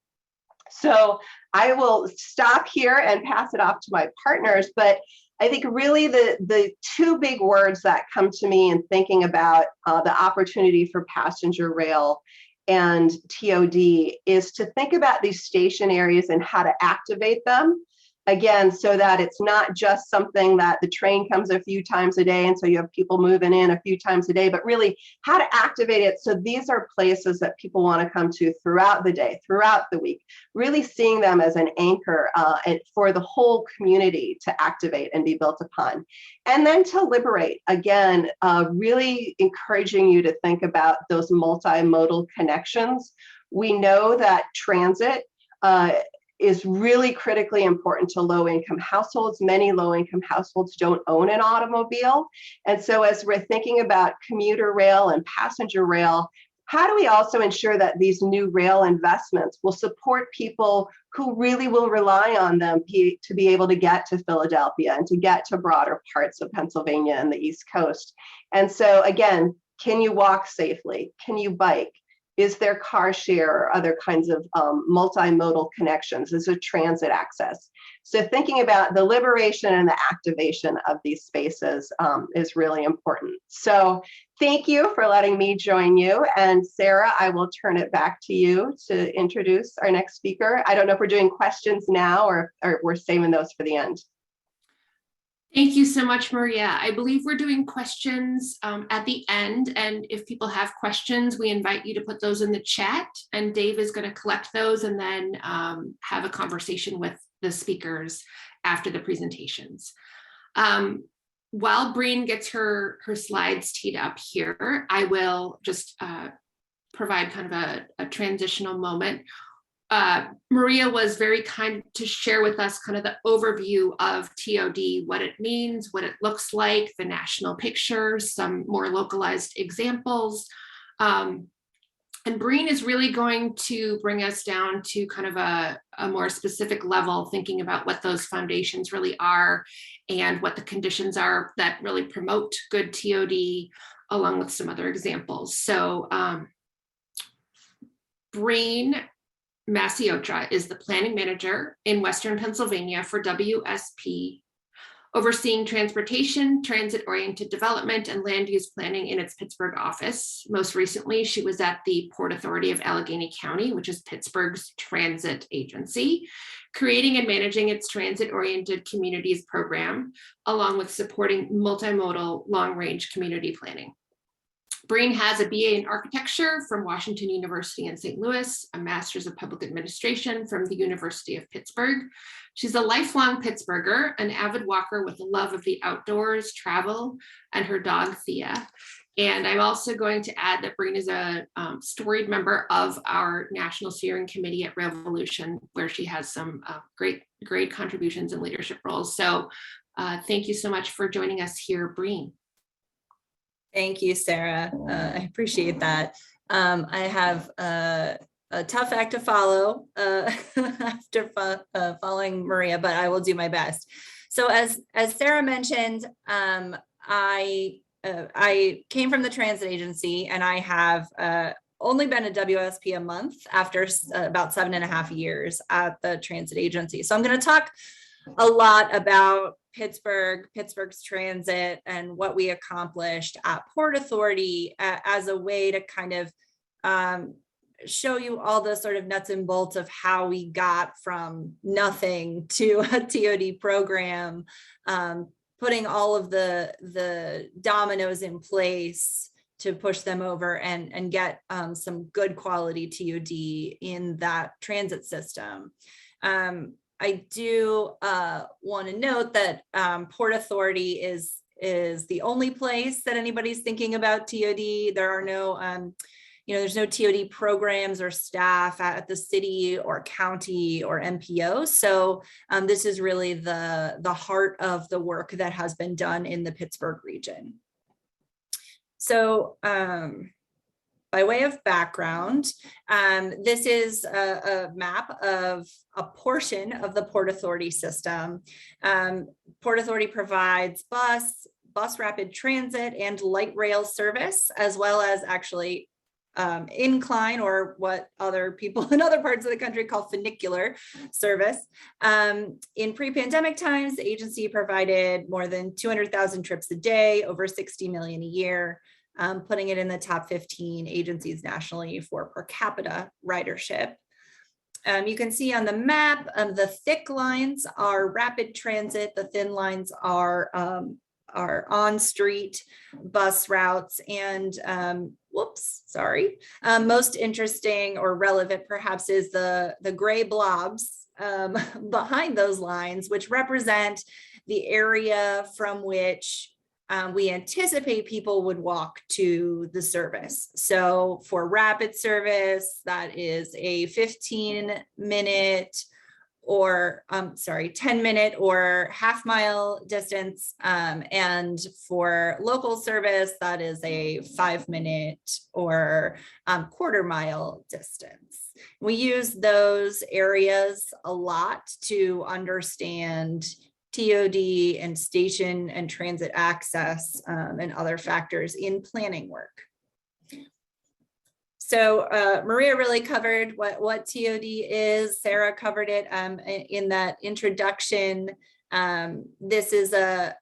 So I will stop here and pass it off to my partners, but I think really the two big words that come to me in thinking about the opportunity for passenger rail and TOD is to think about these station areas and how to activate them. Again, so that it's not just something that the train comes a few times a day and so you have people moving in a few times a day, but really how to activate it so these are places that people want to come to throughout the day, throughout the week, really seeing them as an anchor for the whole community to activate and be built upon. And then to liberate, again, really encouraging you to think about those multimodal connections. We know that transit is really critically important to low-income households. Many low-income households don't own an automobile. And so as we're thinking about commuter rail and passenger rail, how do we also ensure that these new rail investments will support people who really will rely on them to be able to get to Philadelphia and to get to broader parts of Pennsylvania and the East Coast? And so again, can you walk safely? Can you bike? Is there car share or other kinds of multimodal connections? Is there transit access? So thinking about the liberation and the activation of these spaces is really important. So thank you for letting me join you. And Sarah, I will turn it back to you to introduce our next speaker. I don't know if we're doing questions now or we're saving those for the end. Thank you so much, Maria. I believe we're doing questions at the end. And if people have questions, we invite you to put those in the chat. And Dave is going to collect those and then have a conversation with the speakers after the presentations. While Breen gets her slides teed up here, I will just provide kind of a transitional moment. Maria was very kind to share with us kind of the overview of TOD, what it means, what it looks like, the national picture, some more localized examples. And Breen is really going to bring us down to kind of a more specific level, thinking about what those foundations really are and what the conditions are that really promote good TOD, along with some other examples. So Breen Masiocha is the planning manager in Western Pennsylvania for WSP, overseeing transportation, transit-oriented development, and land use planning in its Pittsburgh office. Most recently, she was at the Port Authority of Allegheny County, which is Pittsburgh's transit agency, creating and managing its transit-oriented communities program, along with supporting multimodal long-range community planning. Breen has a BA in architecture from Washington University in St. Louis, a master's of public administration from the University of Pittsburgh. She's a lifelong Pittsburgher, an avid walker with a love of the outdoors, travel, and her dog, Thea. And I'm also going to add that Breen is a storied member of our National Steering Committee at Revolution, where she has some great contributions and leadership roles. So thank you so much for joining us here, Breen. Thank you, Sarah. I appreciate that. I have a tough act to follow after following Maria, but I will do my best. So as Sarah mentioned, I came from the transit agency, and I have only been a WSP a month after about 7.5 years at the transit agency. So I'm going to talk a lot about Pittsburgh's transit and what we accomplished at Port Authority as a way to kind of show you all the sort of nuts and bolts of how we got from nothing to a TOD program, putting all of the dominoes in place to push them over and get some good quality TOD in that transit system. I do want to note that Port Authority is the only place that anybody's thinking about TOD. There are no, there's no TOD programs or staff at the city or county or MPO. So this is really the heart of the work that has been done in the Pittsburgh region. So by way of background, this is a map of a portion of the Port Authority system. Port Authority provides bus rapid transit and light rail service, as well as actually incline, or what other people in other parts of the country call funicular service. In pre-pandemic times, the agency provided more than 200,000 trips a day, over 60 million a year. Putting it in the top 15 agencies nationally for per capita ridership. You can see on the map, the thick lines are rapid transit, the thin lines are on-street bus routes, and most interesting or relevant perhaps is the gray blobs behind those lines, which represent the area from which we anticipate people would walk to the service. So for rapid service, that is a 15-minute or 10-minute or half-mile distance. And for local service, that is a 5-minute or quarter-mile distance. We use those areas a lot to understand TOD and station and transit access and other factors in planning work. So Maria really covered what TOD is. Sarah covered it in that introduction. This is a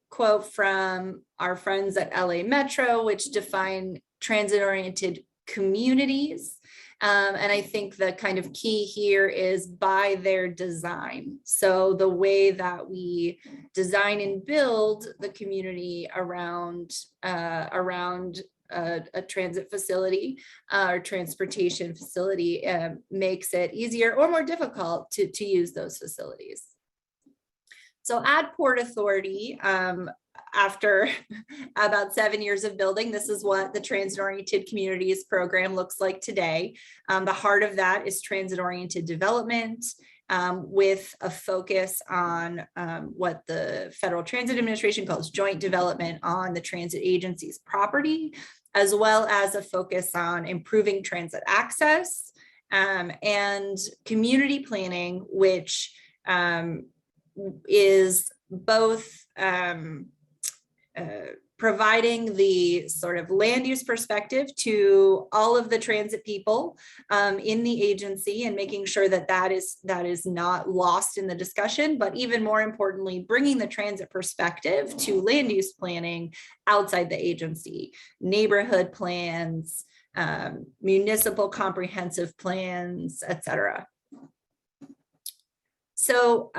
quote from our friends at LA Metro, which define transit-oriented communities. And I think the kind of key here is by their design. So the way that we design and build the community around a transit facility or transportation facility makes it easier or more difficult to use those facilities. So at Port Authority, after about 7 years of building, this is what the transit-oriented communities program looks like today. The heart of that is transit-oriented development with a focus on what the Federal Transit Administration calls joint development on the transit agency's property, as well as a focus on improving transit access and community planning, which is both providing the sort of land use perspective to all of the transit people in the agency, and making sure that that is not lost in the discussion, but even more importantly, bringing the transit perspective to land use planning outside the agency, neighborhood plans, municipal comprehensive plans, etc. So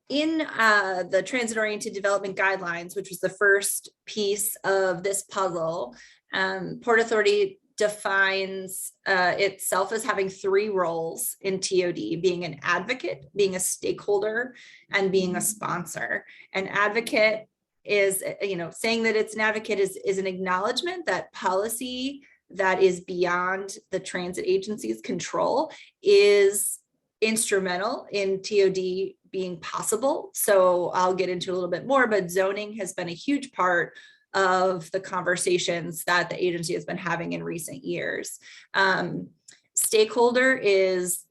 in the transit-oriented development guidelines, which was the first piece of this puzzle, Port Authority defines itself as having 3 roles in TOD: being an advocate, being a stakeholder, and being a sponsor. An advocate is, saying that it's an advocate is an acknowledgement that policy that is beyond the transit agency's control is instrumental in TOD being possible. So I'll get into a little bit more, but zoning has been a huge part of the conversations that the agency has been having in recent years. Stakeholder is,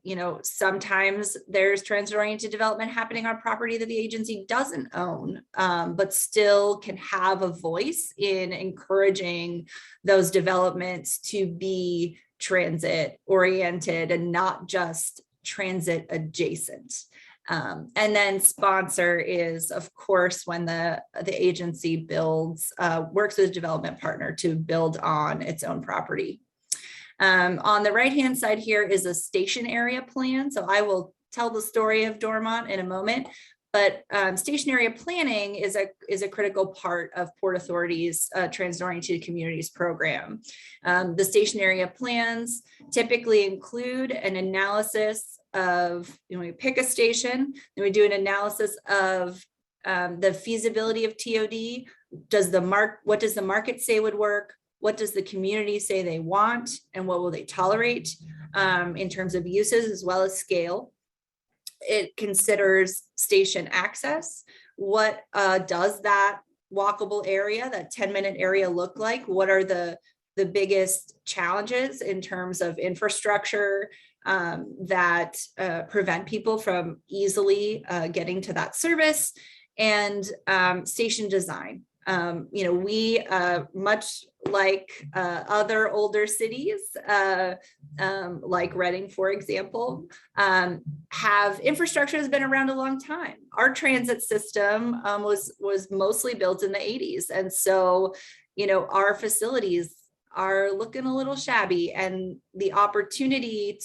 sometimes there's transit-oriented development happening on property that the agency doesn't own, but still can have a voice in encouraging those developments to be transit-oriented and not just transit adjacent. And then sponsor is, of course, when the agency builds, works with a development partner to build on its own property. On the right-hand side here is a station area plan. So I will tell the story of Dormont in a moment, but station area planning is a critical part of Port Authority's transit-oriented communities program. The station area plans typically include an analysis of, we pick a station, then we do an analysis of the feasibility of TOD. What does the market say would work? What does the community say they want? And what will they tolerate in terms of uses as well as scale? It considers station access. What does that walkable area, that 10-minute area look like? What are the biggest challenges in terms of infrastructure that prevent people from easily getting to that service? And station design. We much like other older cities, like Reading, for example, have infrastructure has been around a long time. Our transit system was mostly built in the 80s. And so, our facilities are looking a little shabby, and the opportunity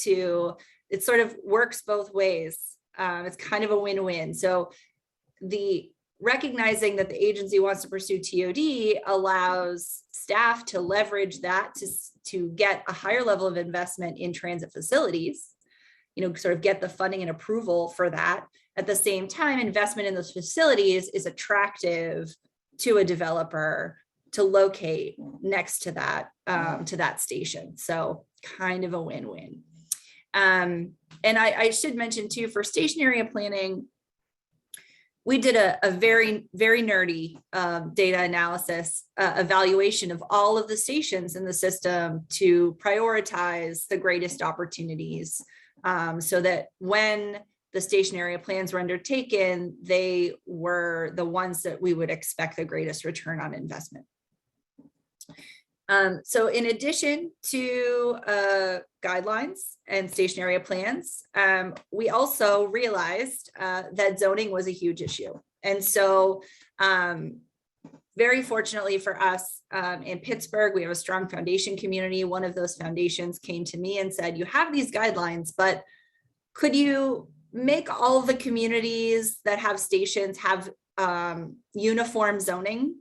it sort of works both ways. It's kind of a win-win. So the recognizing that the agency wants to pursue TOD allows staff to leverage that to get a higher level of investment in transit facilities, sort of get the funding and approval for that. At the same time, investment in those facilities is attractive to a developer to locate next to that station. So kind of a win-win. And I should mention too, for station area planning, we did a very, very nerdy data analysis evaluation of all of the stations in the system to prioritize the greatest opportunities, so that when the station area plans were undertaken, they were the ones that we would expect the greatest return on investment. So in addition to guidelines and station area plans, we also realized that zoning was a huge issue. And so very fortunately for us in Pittsburgh, we have a strong foundation community. One of those foundations came to me and said, you have these guidelines, but could you make all of the communities that have stations have uniform zoning?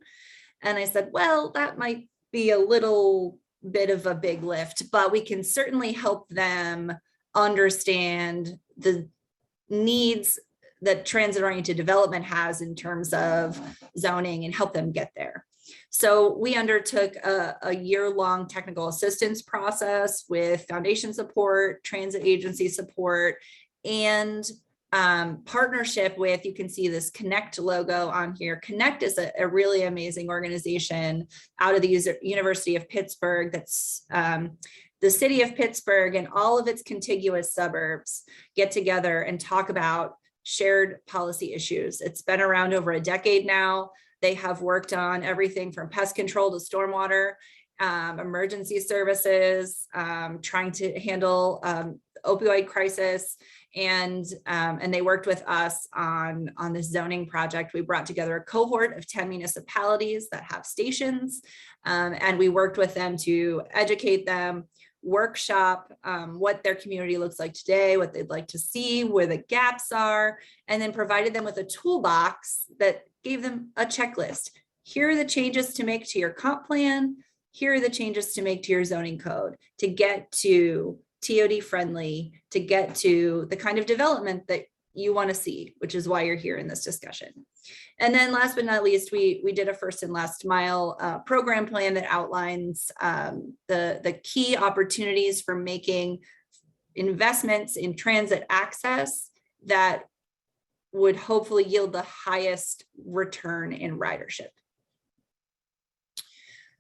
And I said, well, that might be a little bit of a big lift, but we can certainly help them understand the needs that transit-oriented development has in terms of zoning and help them get there. So we undertook a year-long technical assistance process with foundation support, transit agency support, and partnership with, you can see this Connect logo on here. Connect is a really amazing organization out of the University of Pittsburgh that's the city of Pittsburgh and all of its contiguous suburbs get together and talk about shared policy issues. It's been around over a decade now. They have worked on everything from pest control to stormwater, emergency services, trying to handle opioid crisis. And they worked with us on this zoning project. We brought together a cohort of 10 municipalities that have stations, and we worked with them to educate them, workshop what their community looks like today, what they'd like to see, where the gaps are, and then provided them with a toolbox that gave them a checklist. Here are the changes to make to your comp plan. Here are the changes to make to your zoning code to get to TOD friendly, to get to the kind of development that you want to see, which is why you're here in this discussion. And then last but not least, we did a first and last mile program plan that outlines the key opportunities for making investments in transit access that would hopefully yield the highest return in ridership.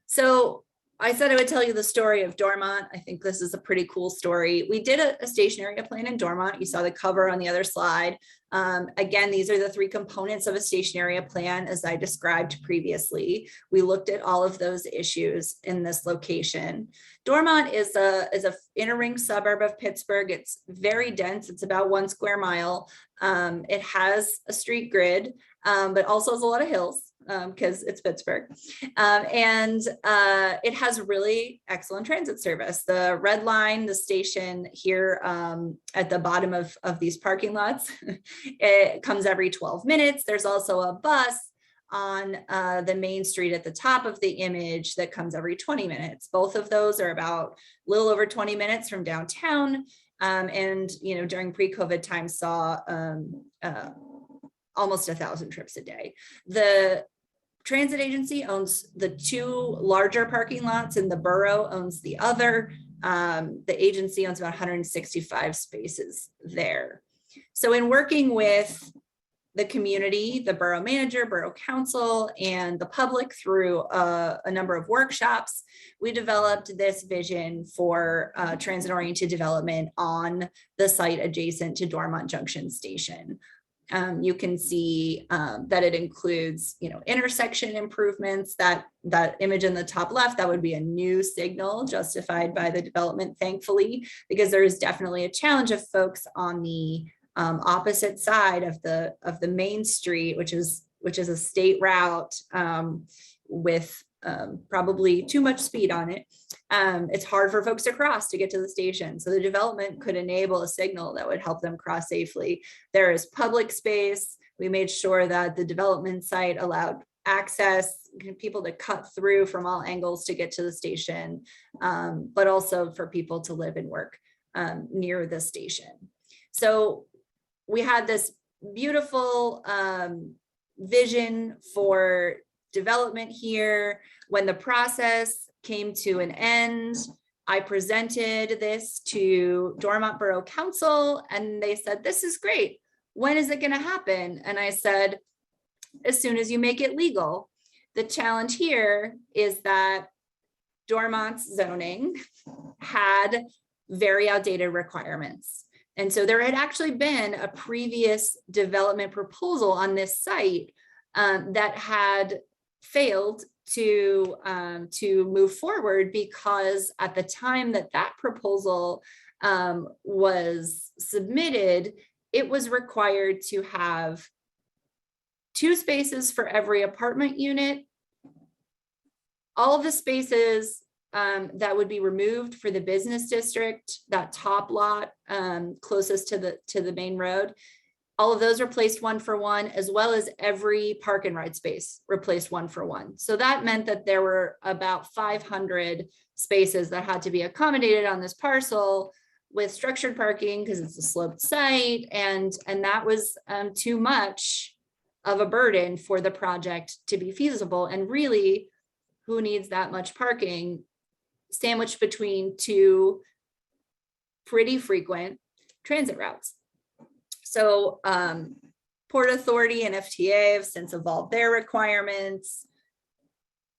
So I said I would tell you the story of Dormont. I think this is a pretty cool story. We did a station area plan in Dormont. You saw the cover on the other slide. Again, these are the three components of a station area plan as I described previously. We looked at all of those issues in this location. Dormont is a inner ring suburb of Pittsburgh. It's very dense. It's about 1 square mile. It has a street grid, but also has a lot of hills, because it's Pittsburgh. It has really excellent transit service. The red line, the station here at the bottom of these parking lots, it comes every 12 minutes. There's also a bus on the main street at the top of the image that comes every 20 minutes. Both of those are about a little over 20 minutes from downtown. And, you know, during pre-COVID times saw almost 1,000 trips a day. The transit agency owns the 2 larger parking lots and the borough owns the other. The agency owns about 165 spaces there. So in working with the community, the borough manager, borough council, and the public through a number of workshops, we developed this vision for transit-oriented development on the site adjacent to Dormont Junction Station. You can see that it includes, you know, intersection improvements. That image in the top left, that would be a new signal justified by the development, thankfully, because there is definitely a challenge of folks on the opposite side of the main street, which is a state route with probably too much speed on it. It's hard for folks to cross to get to the station. So the development could enable a signal that would help them cross safely. There is public space. We made sure that the development site allowed access, people to cut through from all angles to get to the station, but also for people to live and work near the station. So we had this beautiful vision for development here. When the process came to an end, I presented this to Dormont Borough Council and they said, "This is great. When is it going to happen?" And I said, "As soon as you make it legal." The challenge here is that Dormont's zoning had very outdated requirements. And so there had actually been a previous development proposal on this site that had failed to move forward because at the time that proposal was submitted, it was required to have 2 spaces for every apartment unit. All of the spaces that would be removed for the business district, that top lot closest to the main road, all of those replaced 1 for 1, as well as every park and ride space replaced 1 for 1. So that meant that there were about 500 spaces that had to be accommodated on this parcel with structured parking because it's a sloped site. And that was too much of a burden for the project to be feasible. And really, who needs that much parking sandwiched between 2 pretty frequent transit routes? So Port Authority and FTA have since evolved their requirements.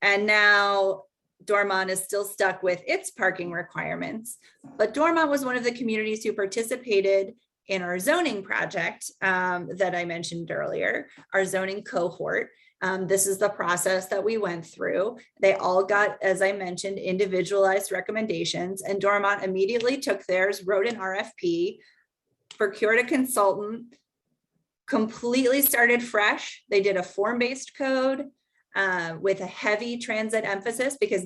And now Dormont is still stuck with its parking requirements. But Dormont was one of the communities who participated in our zoning project that I mentioned earlier, our zoning cohort. This is the process that we went through. They all got, as I mentioned, individualized recommendations, and Dormont immediately took theirs, wrote an RFP, procured a consultant, completely started fresh. They did a form-based code with a heavy transit emphasis, because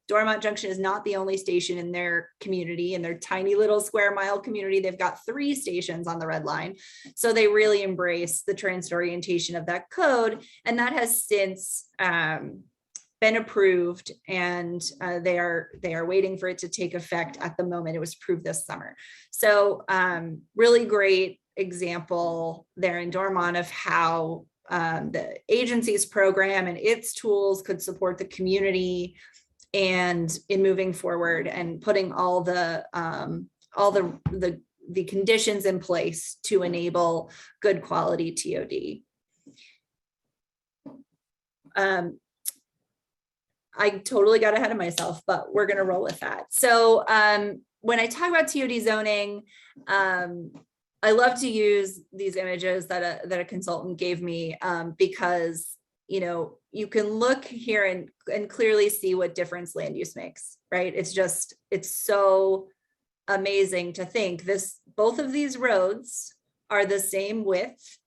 Dormont Junction is not the only station in their community, in their tiny little square mile community. They've got 3 stations on the Red Line. So they really embrace the transit orientation of that code. And that has since been approved, and they are waiting for it to take effect at the moment. It was approved this summer. So really great example there in Dormont of how the agency's program and its tools could support the community and in moving forward and putting all the conditions in place to enable good quality TOD. I totally got ahead of myself, but we're going to roll with that. So when I talk about TOD zoning, I love to use these images that a consultant gave me because, you know, you can look here and clearly see what difference land use makes, right? It's so amazing to think both of these roads are the same width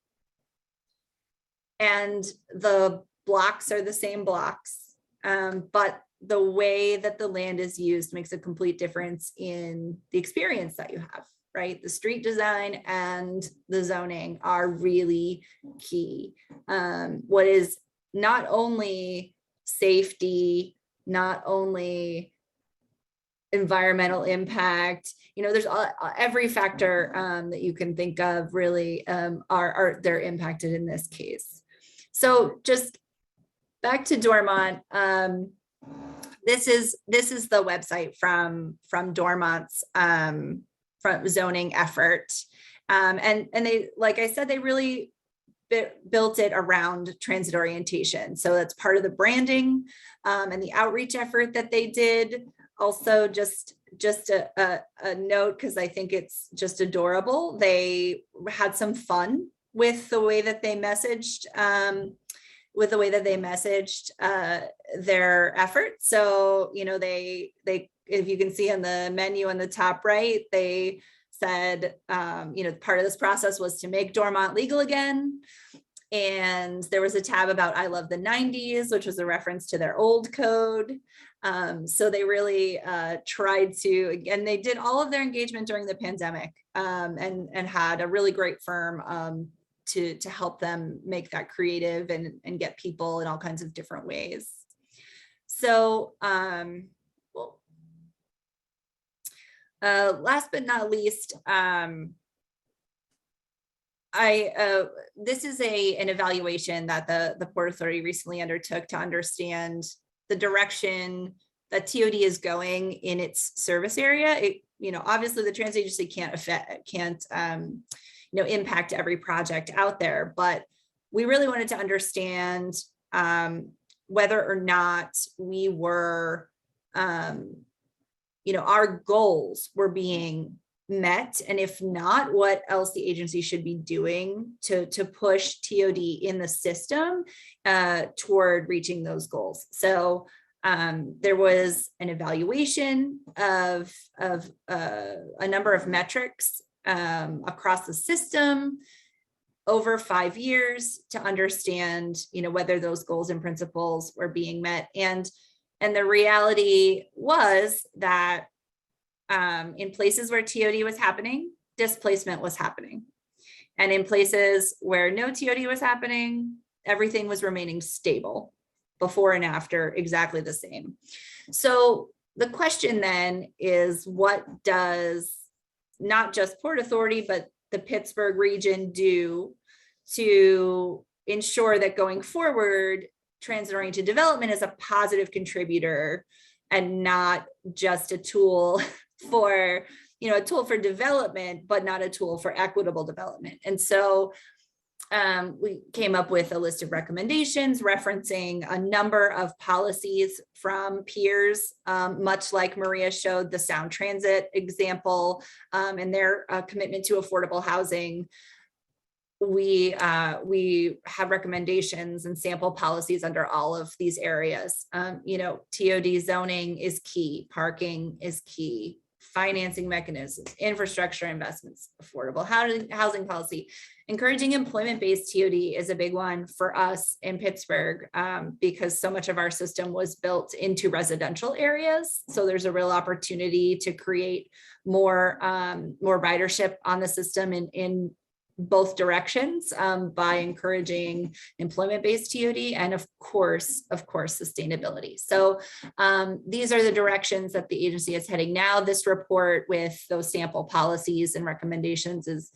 and the blocks are the same blocks, but the way that the land is used makes a complete difference in the experience that you have, right? The street design and the zoning are really key. What is not only safety, not only environmental impact, you know, there's every factor that you can think of really they're impacted in this case. So just back to Dormont. This is the website from Dormont's from zoning effort. And they, like I said, they really built it around transit orientation. So that's part of the branding and the outreach effort that they did. Also, just a note, because I think it's just adorable. They had some fun with the way that they messaged their effort. So, you know, they if you can see on the menu on the top right, they said, you know, part of this process was to make Dormont legal again. And there was a tab about I love the 90s, which was a reference to their old code. So they really tried to, and they did all of their engagement during the pandemic and had a really great firm to help them make that creative and get people in all kinds of different ways. So last but not least, this is an evaluation that the Port Authority recently undertook to understand the direction that TOD is going in its service area. You know, obviously the transit agency can't you know, impact every project out there, but we really wanted to understand whether or not we were, you know, our goals were being met, and if not, what else the agency should be doing to push TOD in the system toward reaching those goals. So there was an evaluation of a number of metrics across the system over 5 years to understand, you know, whether those goals and principles were being met. And the reality was that in places where TOD was happening, displacement was happening. And in places where no TOD was happening, everything was remaining stable, before and after exactly the same. So the question then is, what does not just Port Authority, but the Pittsburgh region do to ensure that going forward, transit-oriented development is a positive contributor and not just a tool for, you know, a tool for development, but not a tool for equitable development. And so we came up with a list of recommendations referencing a number of policies from peers, much like Maria showed the Sound Transit example and their commitment to affordable housing. we have recommendations and sample policies under all of these areas. TOD zoning is key, parking is key, financing mechanisms, infrastructure investments, affordable housing policy. Encouraging employment-based TOD is a big one for us in Pittsburgh because so much of our system was built into residential areas. So there's a real opportunity to create more ridership on the system in both directions by encouraging employment-based TOD and of course, sustainability. So these are the directions that the agency is heading now. This report with those sample policies and recommendations is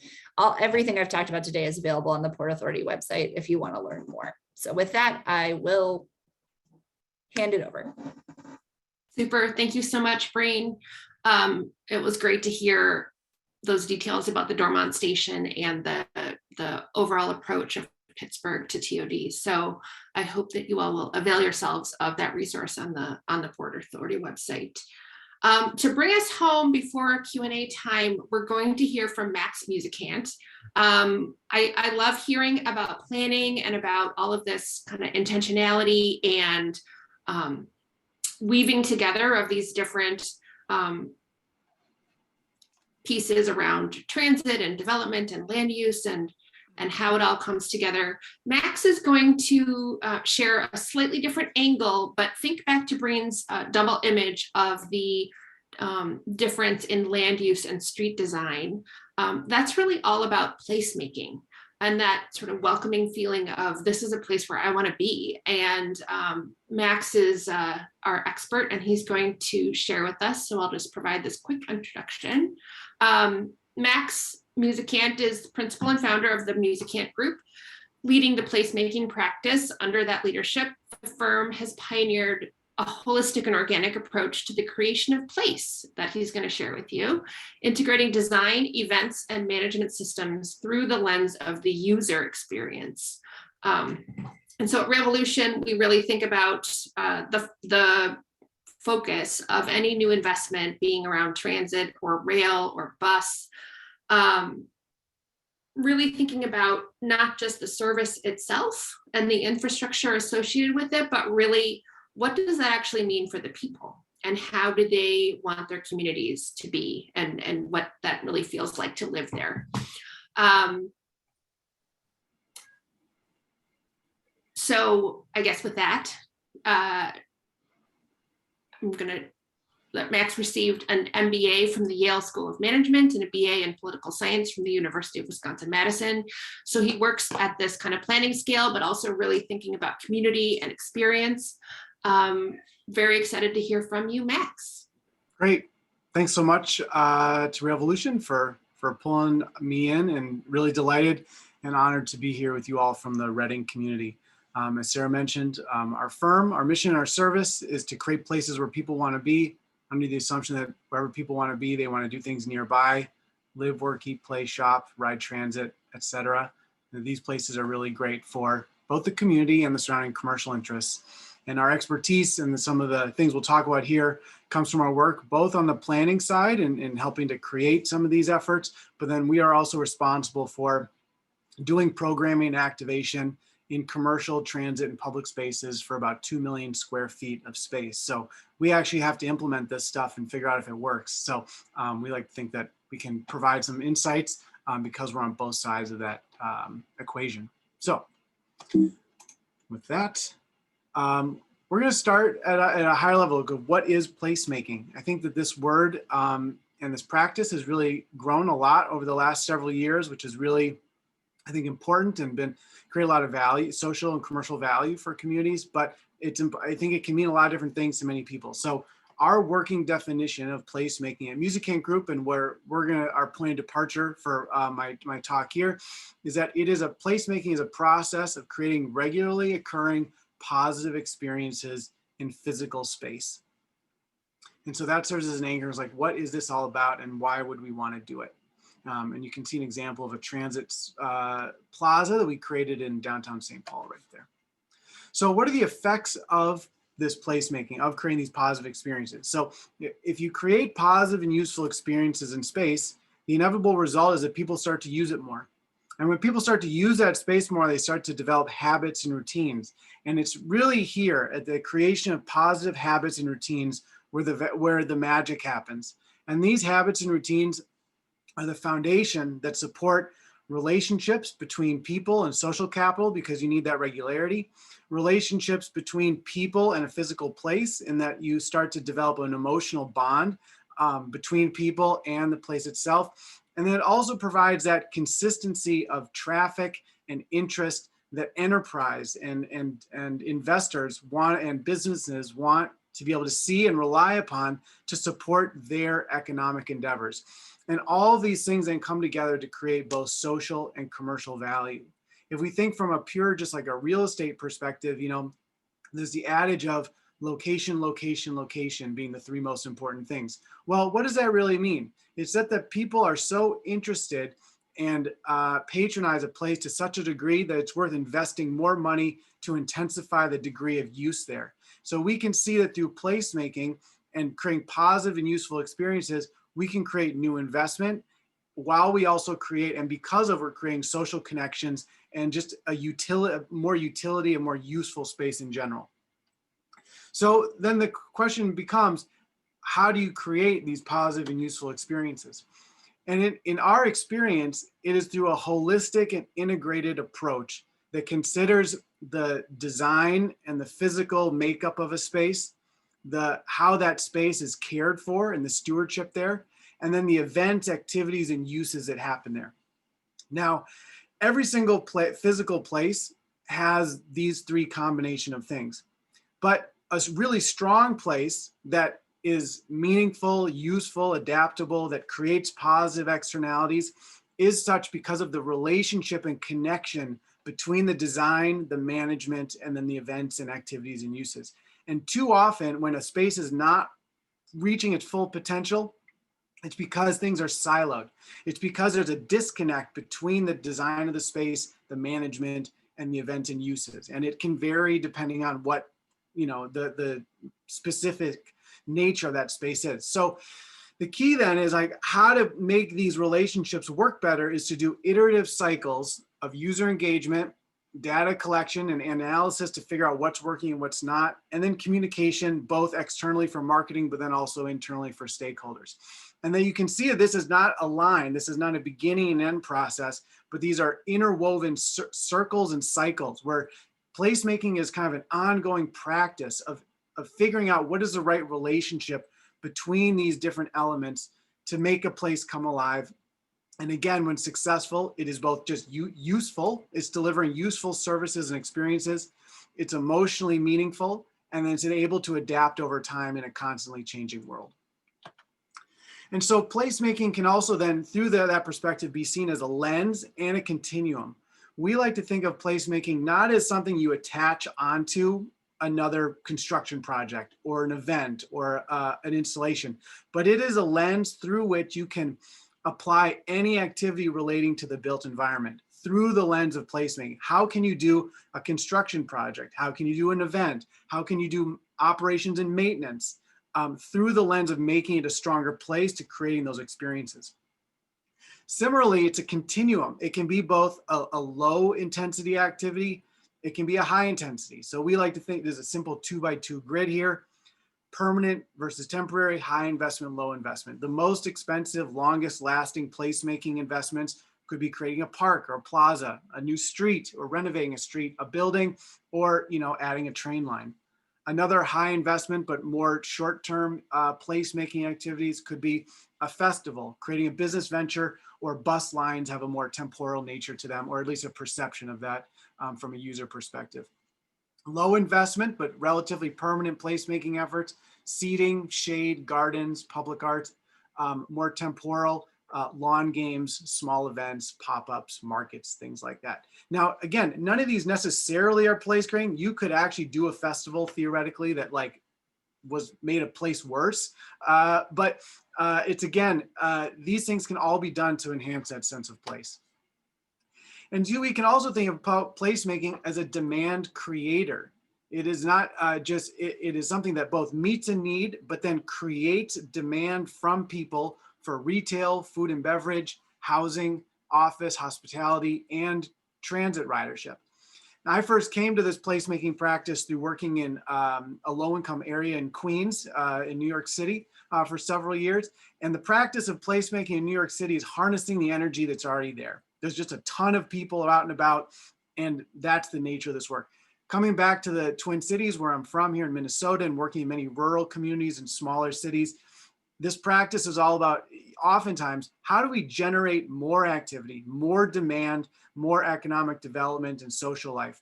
everything I've talked about today is available on the Port Authority website if you want to learn more. So with that, I will hand it over. Super. Thank you so much, Breen. It was great to hear those details about the Dormont station and the overall approach of Pittsburgh to TOD. So I hope that you all will avail yourselves of that resource on the Port Authority website. To bring us home before Q&A time, we're going to hear from Max Musicant. I love hearing about planning and about all of this kind of intentionality and weaving together of these different pieces around transit and development and land use and how it all comes together. Max is going to share a slightly different angle, but think back to Breen's double image of the difference in land use and street design. That's really all about placemaking and that sort of welcoming feeling of this is a place where I want to be. And Max is our expert and he's going to share with us. So I'll just provide this quick introduction. Max Musicant is principal and founder of the Musicant Group, leading the placemaking practice. Under that leadership, the firm has pioneered a holistic and organic approach to the creation of place that he's going to share with you, integrating design, events, and management systems through the lens of the user experience. And so at Revolution, we really think about the focus of any new investment being around transit or rail or bus, really thinking about not just the service itself and the infrastructure associated with it, but really what does that actually mean for the people and how do they want their communities to be and what that really feels like to live there. So I guess with that, I'm going to let Max received an MBA from the Yale School of Management and a BA in political science from the University of Wisconsin-Madison. So he works at this kind of planning scale, but also really thinking about community and experience. Very excited to hear from you, Max. Great. Thanks so much to Revolution for pulling me in, and really delighted and honored to be here with you all from the Reading community. As Sarah mentioned, our firm, our mission, our service is to create places where people want to be, under the assumption that wherever people want to be, they want to do things nearby, live, work, eat, play, shop, ride transit, etc. These places are really great for both the community and the surrounding commercial interests. And our expertise and some of the things we'll talk about here comes from our work, both on the planning side and helping to create some of these efforts, but then we are also responsible for doing programming and activation in commercial, transit, and public spaces for about 2 million square feet of space. So we actually have to implement this stuff and figure out if it works. So we like to think that we can provide some insights because we're on both sides of that equation. So with that, we're going to start at a higher level of what is placemaking. I think that this word and this practice has really grown a lot over the last several years, which is really, I think, important and create a lot of value, social and commercial value for communities, but I think it can mean a lot of different things to many people. So our working definition of placemaking at Musicant Group, and where our point of departure for my talk here, is that placemaking is a process of creating regularly occurring positive experiences in physical space. And so that serves as an anchor. It's like, what is this all about and why would we want to do it? And you can see an example of a transit plaza that we created in downtown St. Paul right there. So what are the effects of this placemaking, of creating these positive experiences? So if you create positive and useful experiences in space, the inevitable result is that people start to use it more. And when people start to use that space more, they start to develop habits and routines. And it's really here at the creation of positive habits and routines where the magic happens. And these habits and routines are the foundation that support relationships between people and social capital, because you need that regularity, relationships between people and a physical place, in that you start to develop an emotional bond between people and the place itself. And then it also provides that consistency of traffic and interest that enterprise and investors want, and businesses want to be able to see and rely upon to support their economic endeavors. And all of these things then come together to create both social and commercial value. If we think from a pure, just like a real estate perspective, you know, there's the adage of location, location, location being the three most important things. Well, what does that really mean? It's that people are so interested and patronize a place to such a degree that it's worth investing more money to intensify the degree of use there. So we can see that through placemaking and creating positive and useful experiences, we can create new investment while we also create, and because of we're creating social connections and just a more utility and more useful space in general. So then the question becomes, how do you create these positive and useful experiences? And in our experience, it is through a holistic and integrated approach that considers the design and the physical makeup of a space, how that space is cared for and the stewardship there, and then the events, activities, and uses that happen there. Now, every single physical place has these three combination of things, but a really strong place that is meaningful, useful, adaptable, that creates positive externalities is such because of the relationship and connection between the design, the management, and then the events and activities and uses. And too often when a space is not reaching its full potential, it's because things are siloed. It's because there's a disconnect between the design of the space, the management, and the event and uses. And it can vary depending on what, you know, the specific nature of that space is. So the key then is like how to make these relationships work better is to do iterative cycles of user engagement, data collection and analysis to figure out what's working and what's not, and then communication both externally for marketing, but then also internally for stakeholders. And then you can see that this is not a line, this is not a beginning and end process, but these are interwoven circles and cycles where placemaking is kind of an ongoing practice of figuring out what is the right relationship between these different elements to make a place come alive. And again, when successful, it is both just useful, it's delivering useful services and experiences, it's emotionally meaningful, and then it's able to adapt over time in a constantly changing world. And so placemaking can also then, through that perspective, be seen as a lens and a continuum. We like to think of placemaking not as something you attach onto another construction project or an event or an installation, but it is a lens through which you can apply any activity relating to the built environment through the lens of placemaking. How can you do a construction project? How can you do an event? How can you do operations and maintenance through the lens of making it a stronger place to creating those experiences? Similarly, it's a continuum. It can be both a low intensity activity, it can be a high intensity. So we like to think there's a simple 2x2 grid here. Permanent versus temporary, high investment, low investment. The most expensive, longest lasting placemaking investments could be creating a park or a plaza, a new street, or renovating a street, a building, or adding a train line. Another high investment but more short-term placemaking activities could be a festival, creating a business venture, or bus lines have a more temporal nature to them, or at least a perception of that from a user perspective. Low investment, but relatively permanent placemaking efforts, seating, shade, gardens, public art, more temporal, lawn games, small events, pop-ups, markets, things like that. Now, again, none of these necessarily are place creating. You could actually do a festival theoretically that was made a place worse. But it's again, these things can all be done to enhance that sense of place. And we can also think of placemaking as a demand creator. It is not it is something that both meets a need, but then creates demand from people for retail, food and beverage, housing, office, hospitality, and transit ridership. Now, I first came to this placemaking practice through working in a low-income area in Queens, in New York City, for several years. And the practice of placemaking in New York City is harnessing the energy that's already there. There's just a ton of people out and about, and that's the nature of this work. Coming back to the Twin Cities, where I'm from here in Minnesota, and working in many rural communities and smaller cities, this practice is all about, oftentimes, how do we generate more activity, more demand, more economic development and social life?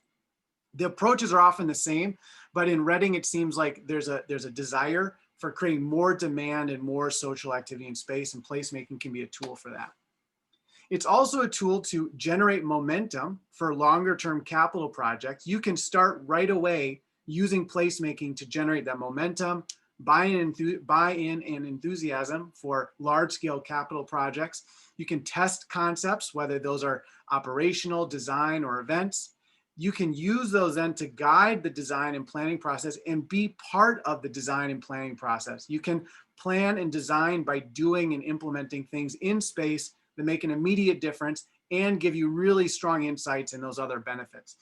The approaches are often the same, but in Reading, it seems like there's a desire for creating more demand and more social activity in space, and placemaking can be a tool for that. It's also a tool to generate momentum for longer term capital projects. You can start right away using placemaking to generate that momentum, buy-in and enthusiasm for large-scale capital projects. You can test concepts, whether those are operational, design, or events. You can use those then to guide the design and planning process and be part of the design and planning process. You can plan and design by doing and implementing things in space that make an immediate difference and give you really strong insights and those other benefits.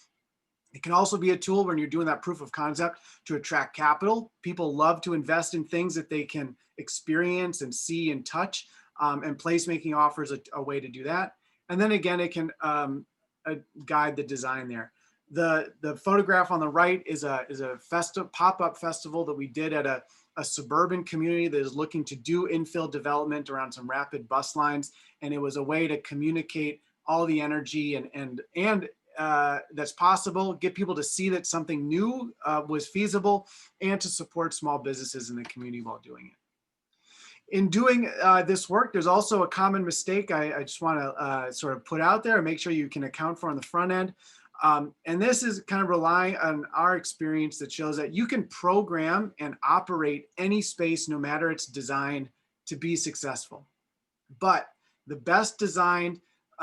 It can also be a tool when you're doing that proof of concept to attract capital. People love to invest in things that they can experience and see and touch, and placemaking offers a way to do that. And then again, it can guide the design there. The photograph on the right is a pop-up festival that we did at a suburban community that is looking to do infill development around some rapid bus lines. And it was a way to communicate all the energy and that's possible, get people to see that something new was feasible, and to support small businesses in the community while doing it. In doing this work, there's also a common mistake I just want to sort of put out there and make sure you can account for on the front end. And this is kind of relying on our experience that shows that you can program and operate any space, no matter its design, to be successful. But the best designed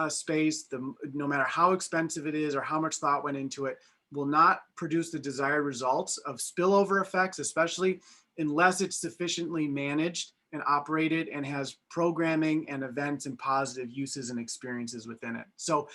space, no matter how expensive it is or how much thought went into it, will not produce the desired results of spillover effects, especially unless it's sufficiently managed and operated and has programming and events and positive uses and experiences within it. So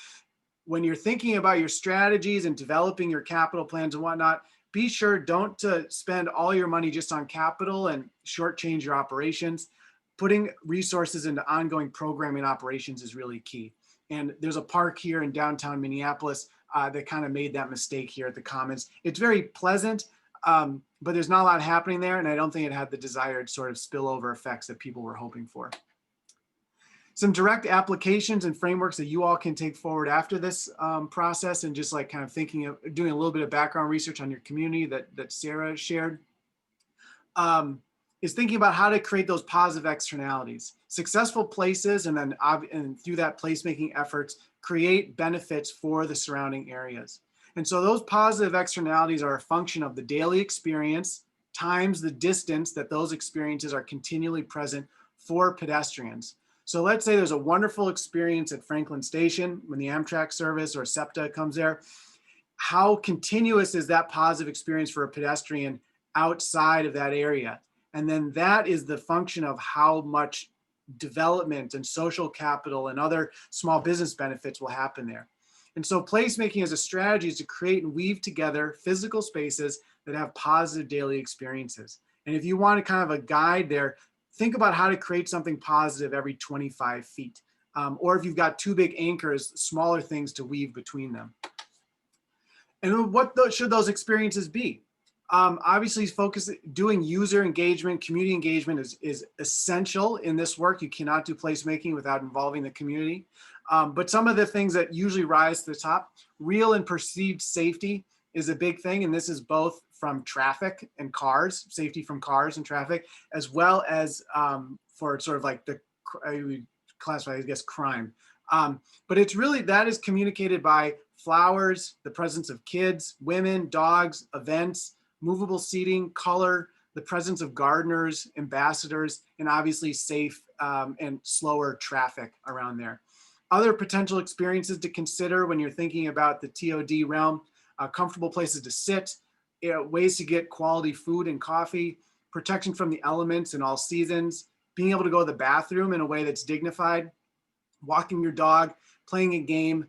when you're thinking about your strategies and developing your capital plans and whatnot, be sure don't to spend all your money just on capital and shortchange your operations. Putting resources into ongoing programming operations is really key. And there's a park here in downtown Minneapolis that kind of made that mistake here at the Commons. It's very pleasant, but there's not a lot happening there. And I don't think it had the desired sort of spillover effects that people were hoping for. Some direct applications and frameworks that you all can take forward after this process, and just like kind of thinking of doing a little bit of background research on your community that Sarah shared, is thinking about how to create those positive externalities. Successful places and then through that placemaking efforts, create benefits for the surrounding areas. And so those positive externalities are a function of the daily experience times the distance that those experiences are continually present for pedestrians. So let's say there's a wonderful experience at Franklin Station when the Amtrak service or SEPTA comes there. How continuous is that positive experience for a pedestrian outside of that area? And then that is the function of how much development and social capital and other small business benefits will happen there. And so placemaking as a strategy is to create and weave together physical spaces that have positive daily experiences. And if you want kind of a guide there, think about how to create something positive every 25 feet. Or if you've got two big anchors, smaller things to weave between them. And what should those experiences be? Obviously, doing user engagement, community engagement is essential in this work. You cannot do placemaking without involving the community. But some of the things that usually rise to the top, real and perceived safety is a big thing. And this is both from traffic and cars, safety from cars and traffic, as well as for sort of like I would classify, I guess, crime. But it's really, that is communicated by flowers, the presence of kids, women, dogs, events, movable seating, color, the presence of gardeners, ambassadors, and obviously safe and slower traffic around there. Other potential experiences to consider when you're thinking about the TOD realm, comfortable places to sit, ways to get quality food and coffee, protection from the elements in all seasons, being able to go to the bathroom in a way that's dignified, walking your dog, playing a game,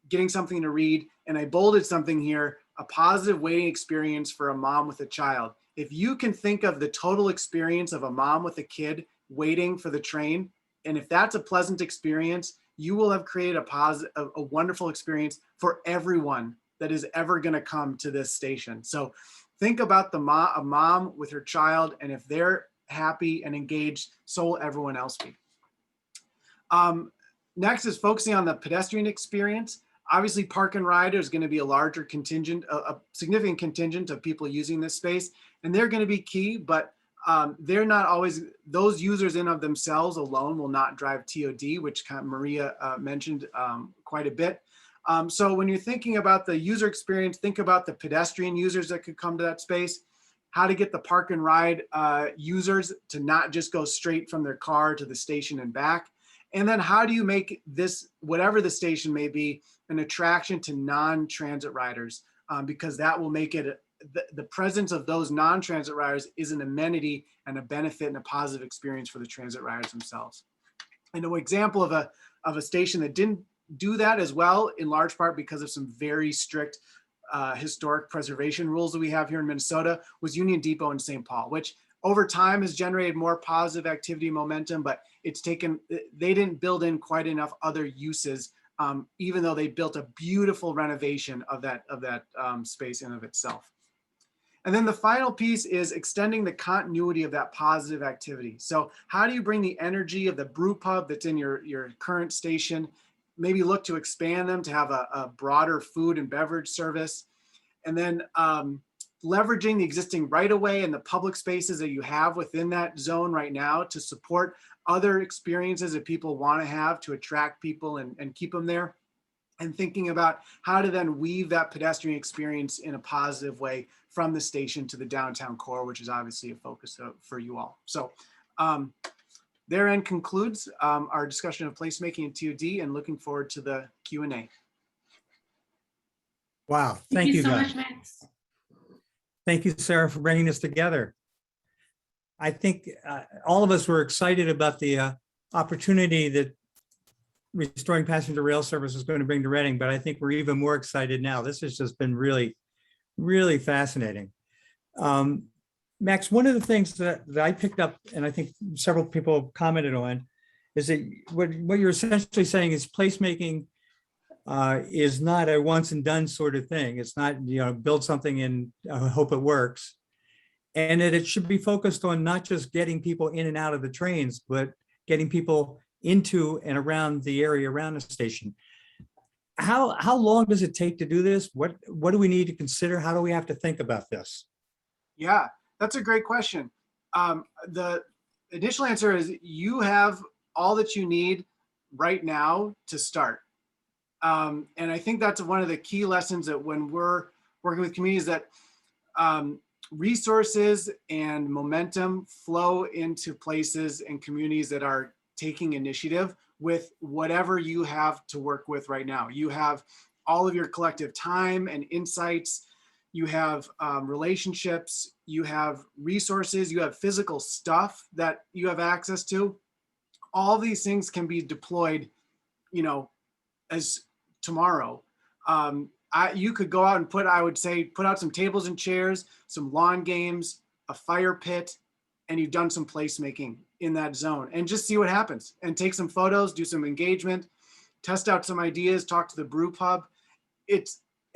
getting something to read, and I bolded something here, a positive waiting experience for a mom with a child. If you can think of the total experience of a mom with a kid waiting for the train, and if that's a pleasant experience, you will have created a wonderful experience for everyone that is ever going to come to this station. So think about a mom with her child, and if they're happy and engaged, so will everyone else be. Next is focusing on the pedestrian experience. Obviously, park and ride is going to be a larger contingent, a significant contingent of people using this space, and they're going to be key, but they're not always, those users in of themselves alone will not drive TOD, which Maria mentioned quite a bit. So when you're thinking about the user experience, think about the pedestrian users that could come to that space, how to get the park and ride users to not just go straight from their car to the station and back. And then how do you make this, whatever the station may be, an attraction to non-transit riders? Because that will make it, the presence of those non-transit riders is an amenity and a benefit and a positive experience for the transit riders themselves. And an example of a station that didn't do that as well, in large part because of some very strict historic preservation rules that we have here in Minnesota, was Union Depot in St. Paul, which over time has generated more positive activity momentum, but it's taken, they didn't build in quite enough other uses, even though they built a beautiful renovation of that space in of itself. And then the final piece is extending the continuity of that positive activity. So how do you bring the energy of the brew pub that's in your current station, maybe look to expand them to have a broader food and beverage service, and then leveraging the existing right-of-way and the public spaces that you have within that zone right now to support other experiences that people want to have to attract people and keep them there, and thinking about how to then weave that pedestrian experience in a positive way from the station to the downtown core, which is obviously a focus for you all. So therein concludes our discussion of placemaking in TOD, and looking forward to the Q&A. Wow, Thank you so guys. much, Max. Thank you, Sarah, for bringing this together. I think all of us were excited about the opportunity that restoring passenger rail service is going to bring to Reading, but I think we're even more excited now. This has just been really, really fascinating. Max, one of the things that I picked up, and I think several people commented on, is that what you're essentially saying is placemaking is not a once and done sort of thing. It's not, build something and hope it works. And that it should be focused on not just getting people in and out of the trains, but getting people into and around the area around the station. How long does it take to do this? What do we need to consider? How do we have to think about this? Yeah, that's a great question. The initial answer is you have all that you need right now to start. And I think that's one of the key lessons that when we're working with communities, that resources and momentum flow into places and communities that are taking initiative with whatever you have to work with right now. You have all of your collective time and insights. You have relationships, you have resources, you have physical stuff that you have access to. All these things can be deployed, as tomorrow. You could go out and put out some tables and chairs, some lawn games, a fire pit, and you've done some placemaking in that zone, and just see what happens, and take some photos, do some engagement, test out some ideas, talk to the brew pub.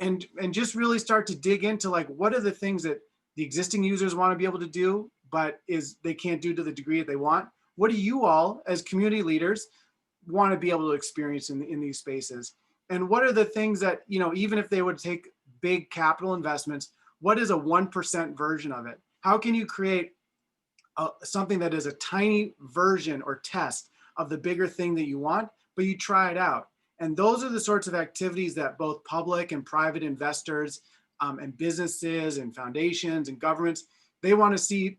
And just really start to dig into, like, what are the things that the existing users want to be able to do, but they can't do to the degree that they want? What do you all as community leaders want to be able to experience in these spaces? And what are the things that, even if they would take big capital investments, what is a 1% version of it? How can you create something that is a tiny version or test of the bigger thing that you want, but you try it out? And those are the sorts of activities that both public and private investors and businesses and foundations and governments, they want to see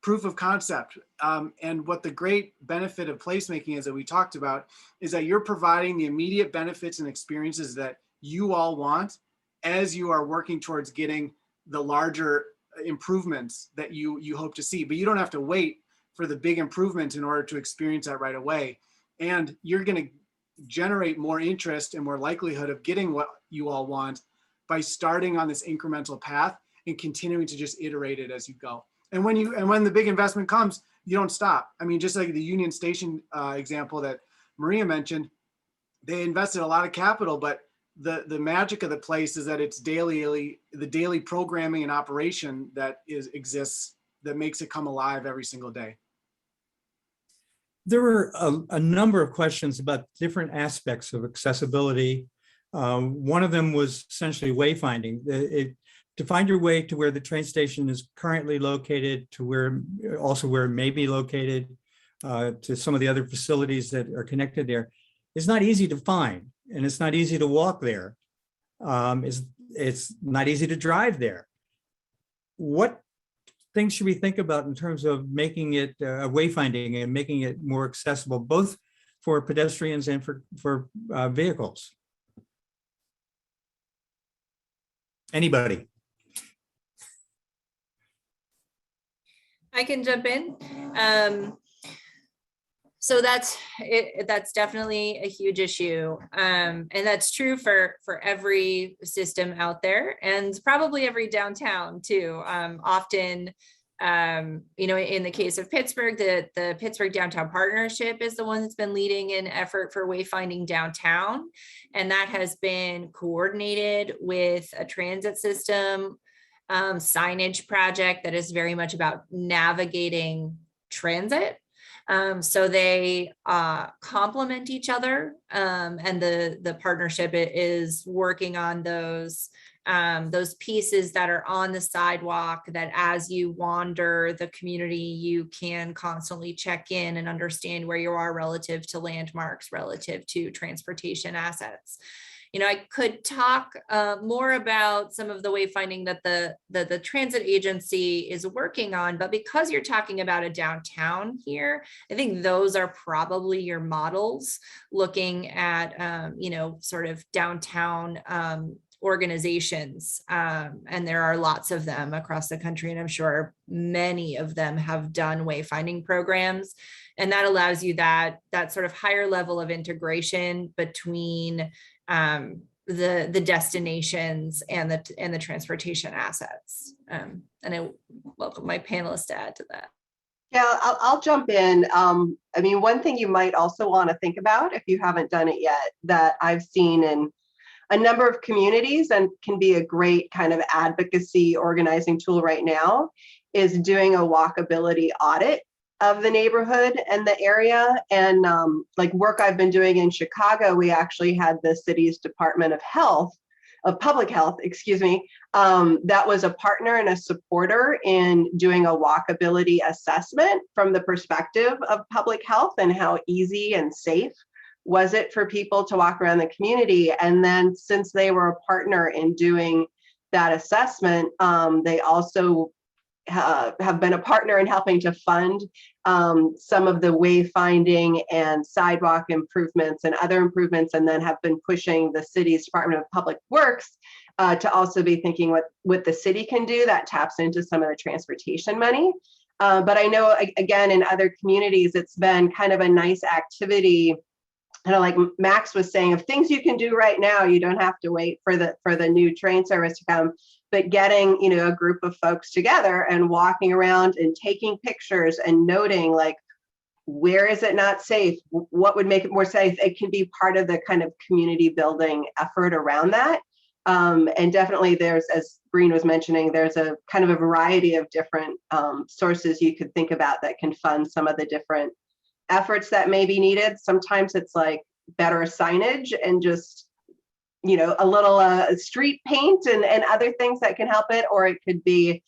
proof of concept. And what the great benefit of placemaking is that we talked about is that you're providing the immediate benefits and experiences that you all want as you are working towards getting the larger improvements that you hope to see. But you don't have to wait for the big improvements in order to experience that right away. And you're going to generate more interest and more likelihood of getting what you all want by starting on this incremental path and continuing to just iterate it as you go. And when the big investment comes, you don't stop. I mean, just like the Union Station example that Maria mentioned, they invested a lot of capital, but the magic of the place is that it's the daily programming and operation that exists that makes it come alive every single day. There were a number of questions about different aspects of accessibility. One of them was essentially wayfinding. To find your way to where the train station is currently located, to where it may be located, to some of the other facilities that are connected there, is not easy to find, and it's not easy to walk there. It's not easy to drive there. What things should we think about in terms of making it wayfinding and making it more accessible, both for pedestrians and for vehicles? Anybody? I can jump in. So that's definitely a huge issue. And that's true for every system out there, and probably every downtown too. Often, in the case of Pittsburgh, the Pittsburgh Downtown Partnership is the one that's been leading an effort for wayfinding downtown. And that has been coordinated with a transit system signage project that is very much about navigating transit. So they complement each other, and the partnership is working on those pieces that are on the sidewalk, that as you wander the community, you can constantly check in and understand where you are relative to landmarks, relative to transportation assets. I could talk more about some of the wayfinding that the transit agency is working on, but because you're talking about a downtown here, I think those are probably your models, looking at, sort of downtown organizations. And there are lots of them across the country, and I'm sure many of them have done wayfinding programs. And that allows you that sort of higher level of integration between the destinations and the transportation assets. And I welcome my panelists to add to that. Yeah, I'll jump in. One thing you might also want to think about, if you haven't done it yet, that I've seen in a number of communities and can be a great kind of advocacy organizing tool right now, is doing a walkability audit of the neighborhood and the area. And like work I've been doing in Chicago, we actually had the city's Department of Public Health, that was a partner and a supporter in doing a walkability assessment from the perspective of public health, and how easy and safe was it for people to walk around the community. And then, since they were a partner in doing that assessment, they also have been a partner in helping to fund some of the wayfinding and sidewalk improvements and other improvements, and then have been pushing the city's Department of Public Works to also be thinking what the city can do that taps into some of the transportation money. But I know, again, in other communities, it's been kind of a nice activity, kind of like Max was saying, of things you can do right now. You don't have to wait for the new train service to come. But getting, a group of folks together and walking around and taking pictures and noting, like, where is it not safe? What would make it more safe? It can be part of the kind of community building effort around that. And definitely there's, as Breen was mentioning, there's a kind of a variety of different sources you could think about that can fund some of the different efforts that may be needed. Sometimes it's like better signage and just a little street paint and other things that can help it, or it could be,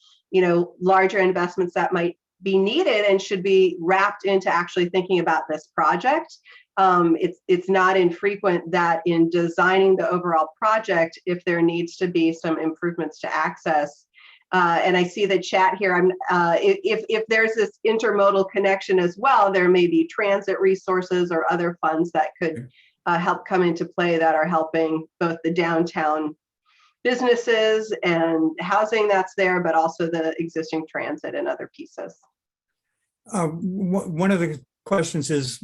larger investments that might be needed and should be wrapped into actually thinking about this project. It's not infrequent that in designing the overall project, if there needs to be some improvements to access, and I see the chat here, if there's this intermodal connection as well, there may be transit resources or other funds that could help come into play that are helping both the downtown businesses and housing that's there, but also the existing transit and other pieces. One of the questions is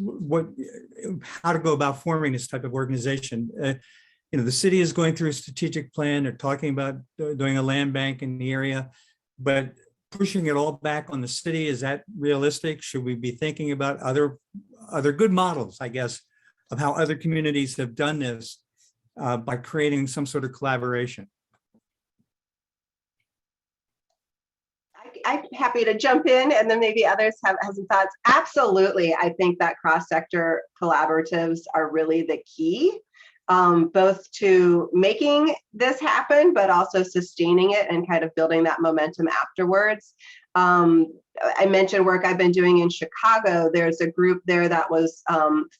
how to go about forming this type of organization. The city is going through a strategic plan. They're talking about doing a land bank in the area, but pushing it all back on the city, is that realistic? Should we be thinking about other good models, I guess, of how other communities have done this by creating some sort of collaboration? I'm happy to jump in, and then maybe others have some thoughts. Absolutely. I think that cross-sector collaboratives are really the key, both to making this happen, but also sustaining it and kind of building that momentum afterwards. I mentioned work I've been doing in Chicago. There's a group there that was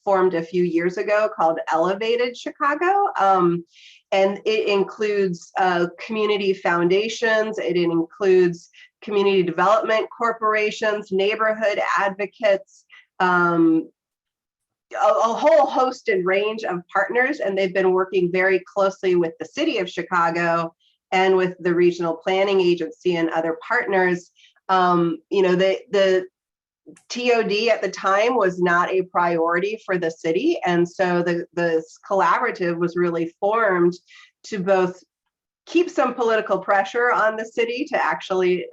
formed a few years ago called Elevated Chicago. And it includes community foundations. It includes community development corporations, neighborhood advocates, a whole host and range of partners. And they've been working very closely with the city of Chicago and with the regional planning agency and other partners. The TOD at the time was not a priority for the city. And so the collaborative was really formed to both keep some political pressure on the city to actually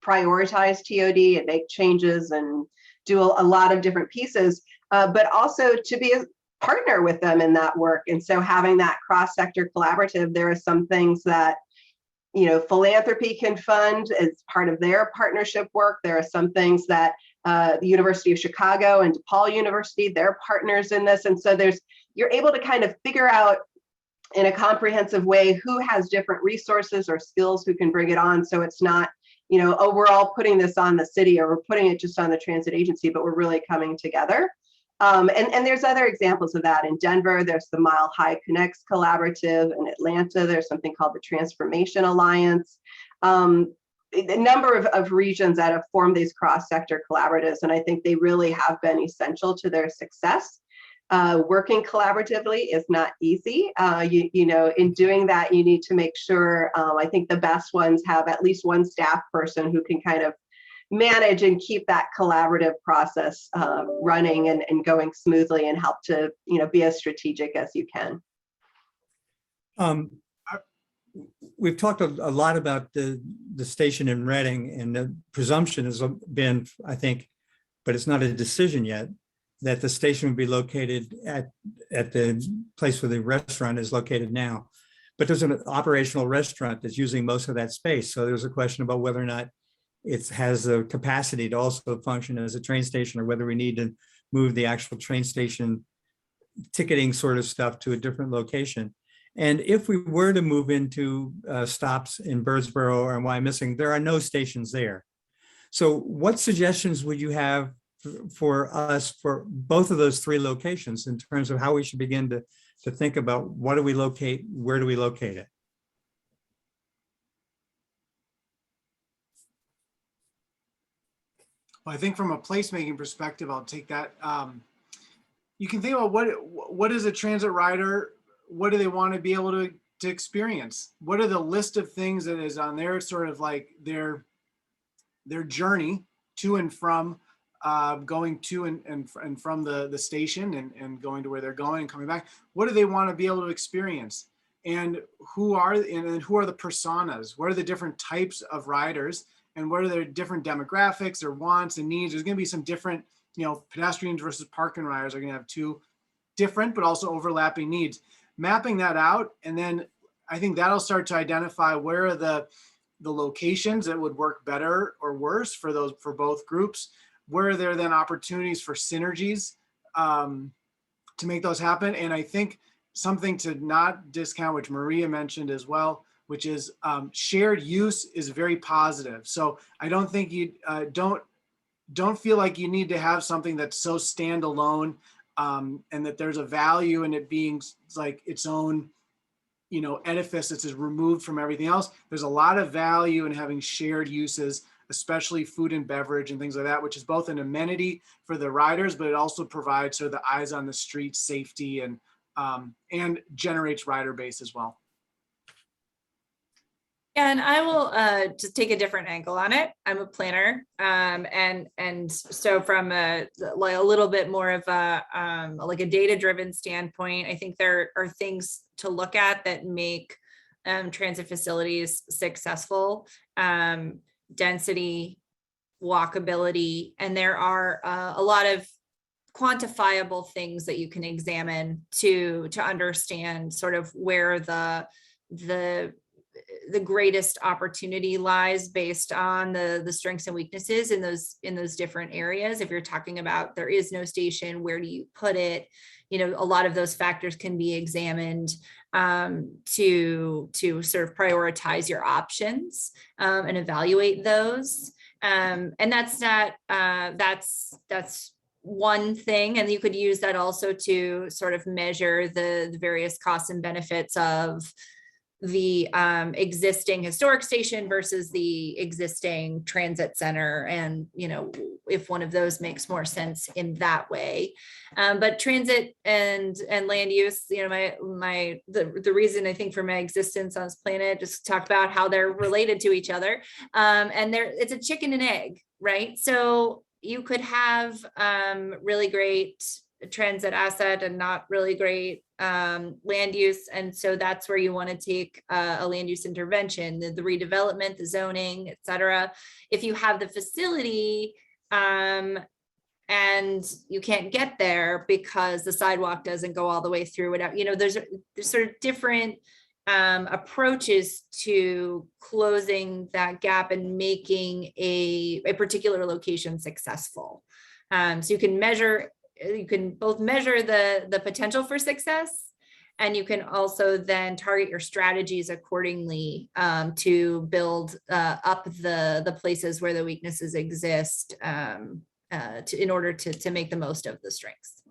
prioritize TOD and make changes and do a lot of different pieces, but also to be a partner with them in that work. And so having that cross-sector collaborative, there are some things that philanthropy can fund as part of their partnership work. There are some things that the University of Chicago and DePaul University, they're partners in this. And so you're able to kind of figure out in a comprehensive way who has different resources or skills who can bring it on. So it's not, oh, we're all putting this on the city or we're putting it just on the transit agency, but we're really coming together. And there's other examples of that. In Denver, there's the Mile High Connects Collaborative. In Atlanta, there's something called the Transformation Alliance. A number of regions that have formed these cross-sector collaboratives, and I think they really have been essential to their success. Working collaboratively is not easy. In doing that, you need to make sure, I think the best ones have at least one staff person who can kind of manage and keep that collaborative process running and going smoothly and help to, be as strategic as you can. We've talked a lot about the station in Reading, and the presumption has been, I think, but it's not a decision yet, that the station would be located at the place where the restaurant is located now. But there's an operational restaurant that's using most of that space. So there's a question about whether or not it has the capacity to also function as a train station, or whether we need to move the actual train station ticketing sort of stuff to a different location. And if we were to move into stops in Birdsboro or in Wyomissing, there are no stations there. So what suggestions would you have for us for both of those three locations in terms of how we should begin to think about what do we locate, where do we locate it? Well, I think from a placemaking perspective, I'll take that. You can think about what is a transit rider, what do they want to be able to experience? What are the list of things that is on there, sort of like their journey to and from going to and from the station and going to where they're going and coming back. What do they want to be able to experience? And who are the personas? What are the different types of riders? And what are their different demographics or wants and needs? There's going to be some different, pedestrians versus park and riders are going to have two different but also overlapping needs. Mapping that out, and then I think that'll start to identify where are the locations that would work better or worse for both groups. Where are there then opportunities for synergies to make those happen? And I think something to not discount, which Maria mentioned as well, which is shared use is very positive. So I don't think you don't feel like you need to have something that's so standalone, and that there's a value in it being like its own, edifice that's removed from everything else. There's a lot of value in having shared uses, especially food and beverage and things like that, which is both an amenity for the riders, but it also provides sort of the eyes on the street safety and generates rider base as well. And I will just take a different angle on it. I'm a planner, and so from like a little bit more of a like a data-driven standpoint, I think there are things to look at that make transit facilities successful. Density, walkability, and there are a lot of quantifiable things that you can examine to understand sort of where the greatest opportunity lies based on the strengths and weaknesses in those different areas. If you're talking about there is no station, where do you put it? You know, a lot of those factors can be examined to sort of prioritize your options and evaluate those. And that's not that's one thing, and you could use that also to sort of measure the various costs and benefits of the existing historic station versus the existing transit center, and you know, if one of those makes more sense in that way. But transit and land use, you know, the reason I think for my existence on this planet, just talk about how they're related to each other, and it's a chicken and egg, right? So you could have really great transit asset and not really great land use, and so that's where you want to take a land use intervention, the redevelopment, the zoning, etc. If you have the facility and you can't get there because the sidewalk doesn't go all the way through it, you know, there's sort of different approaches to closing that gap and making a particular location successful. So you can both measure the potential for success, and you can also then target your strategies accordingly to build up the places where the weaknesses exist in order to make the most of the strengths.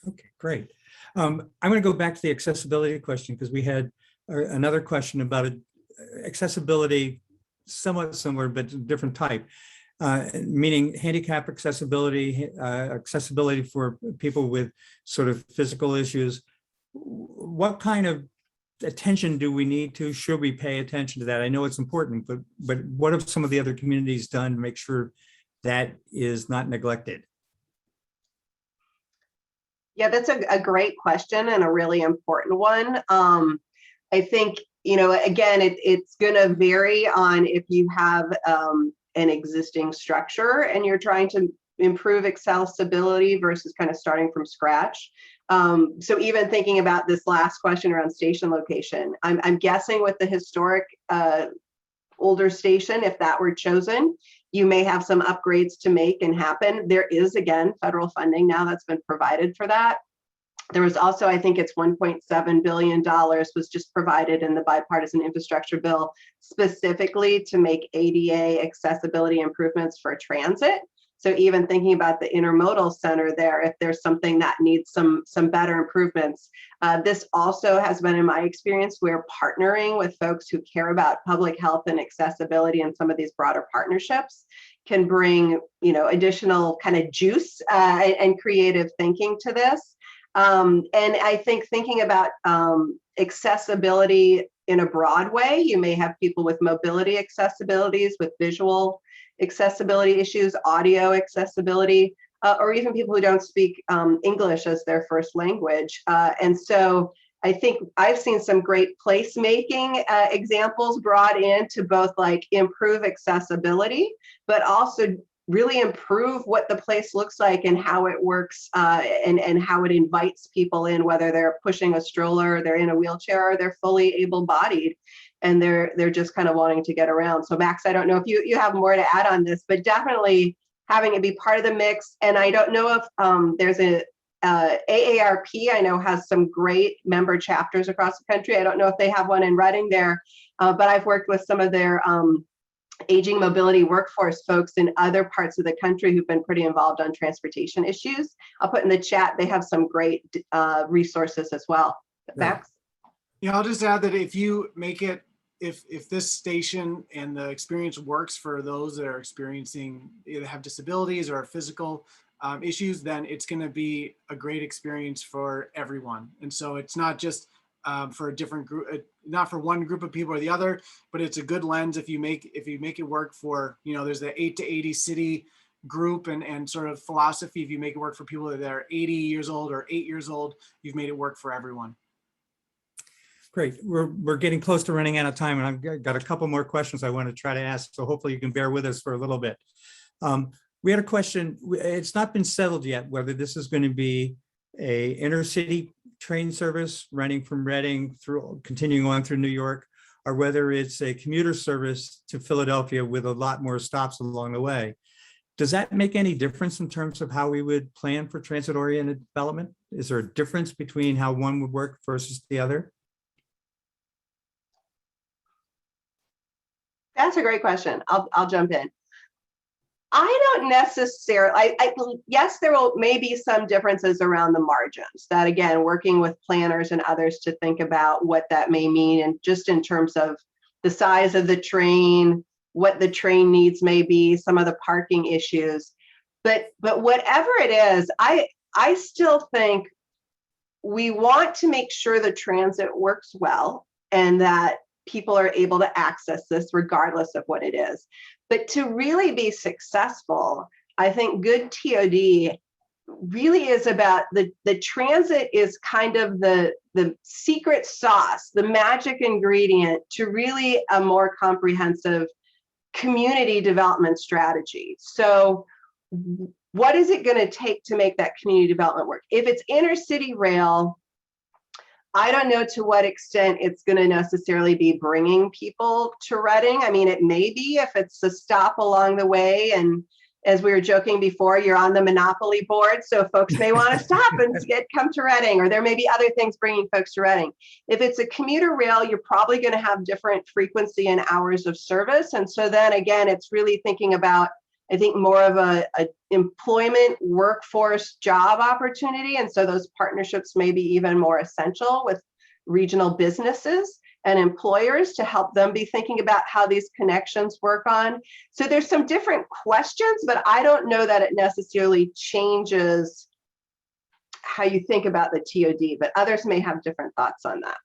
Okay, great. I'm going to go back to the accessibility question, because we had another question about accessibility, somewhat similar, but different type. Meaning handicap accessibility, accessibility for people with sort of physical issues. What kind of attention do we need to, should we pay attention to that? I know it's important, but what have some of the other communities done to make sure that is not neglected? Yeah, that's a great question and a really important one. I think, you know, again, it's going to vary on if you have an existing structure and you're trying to improve accessibility versus kind of starting from scratch. So even thinking about this last question around station location, I'm guessing with the historic older station, if that were chosen, you may have some upgrades to make and happen. There is, again, federal funding now that's been provided for that. There was also, I think it's $1.7 billion was just provided in the bipartisan infrastructure bill specifically to make ADA accessibility improvements for transit. So even thinking about the intermodal center there, if there's something that needs some better improvements, this also has been, in my experience, we're partnering with folks who care about public health and accessibility, and some of these broader partnerships can bring, you know, additional kind of juice and creative thinking to this. And I think thinking about accessibility in a broad way, you may have people with mobility accessibilities, with visual accessibility issues, audio accessibility, or even people who don't speak English as their first language. And so I think I've seen some great placemaking examples brought in to both like improve accessibility, but also really improve what the place looks like and how it works and how it invites people in, whether they're pushing a stroller, they're in a wheelchair, or they're fully able-bodied and they're just kind of wanting to get around. So Max, I don't know if you have more to add on this, but definitely having it be part of the mix. And I don't know if there's a AARP, I know, has some great member chapters across the country. I don't know if they have one in Reading there, but I've worked with some of their aging mobility workforce folks in other parts of the country who've been pretty involved on transportation issues. I'll put in the chat, they have some great resources as well. Max? Yeah, I'll just add that if you make it, if this station and the experience works for those that are experiencing, either have disabilities or physical issues, then it's going to be a great experience for everyone. And so it's not just for a different group, not for one group of people or the other, but it's a good lens if you make it work for, there's the 8 to 80 city group and sort of philosophy. If you make it work for people that are 80 years old or 8 years old, you've made it work for everyone. Great. We're getting close to running out of time, and I've got a couple more questions I want to try to ask. So hopefully you can bear with us for a little bit. We had a question. It's not been settled yet whether this is going to be a intercity train service running from Reading through continuing on through New York, or whether it's a commuter service to Philadelphia with a lot more stops along the way. Does that make any difference in terms of how we would plan for transit-oriented development? Is there a difference between how one would work versus the other? That's a great question. I'll jump in. I don't necessarily, yes, there will maybe some differences around the margins that, again, working with planners and others to think about what that may mean, and just in terms of the size of the train, what the train needs may be, some of the parking issues. But whatever it is, I still think we want to make sure the transit works well and that people are able to access this regardless of what it is. But to really be successful, I think good TOD really is about the transit is kind of the secret sauce, the magic ingredient to really a more comprehensive community development strategy. So what is it going to take to make that community development work? If it's intercity rail, I don't know to what extent it's going to necessarily be bringing people to Reading. I mean, it may be if it's a stop along the way. And as we were joking before, you're on the Monopoly board, so folks may want to stop and come to Reading, or there may be other things bringing folks to Reading. If it's a commuter rail, you're probably going to have different frequency and hours of service. And so then again, it's really thinking about, I think, more of a employment workforce job opportunity. And so those partnerships may be even more essential with regional businesses and employers to help them be thinking about how these connections work on. So there's some different questions, but I don't know that it necessarily changes how you think about the TOD, but others may have different thoughts on that.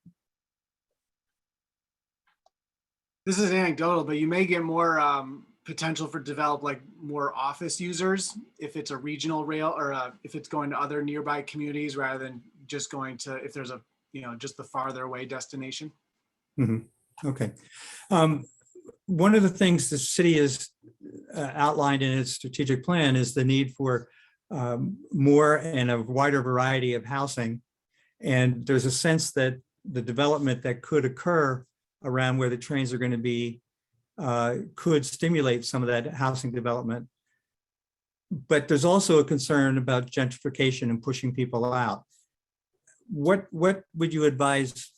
This is anecdotal, but you may get more potential for develop like more office users if it's a regional rail, or if it's going to other nearby communities rather than just going to, if there's a, just the farther away destination. Mm-hmm. Okay. One of the things the city has outlined in its strategic plan is the need for more and a wider variety of housing. And there's a sense that the development that could occur around where the trains are going to be could stimulate some of that housing development. But there's also a concern about gentrification and pushing people out. What would you advise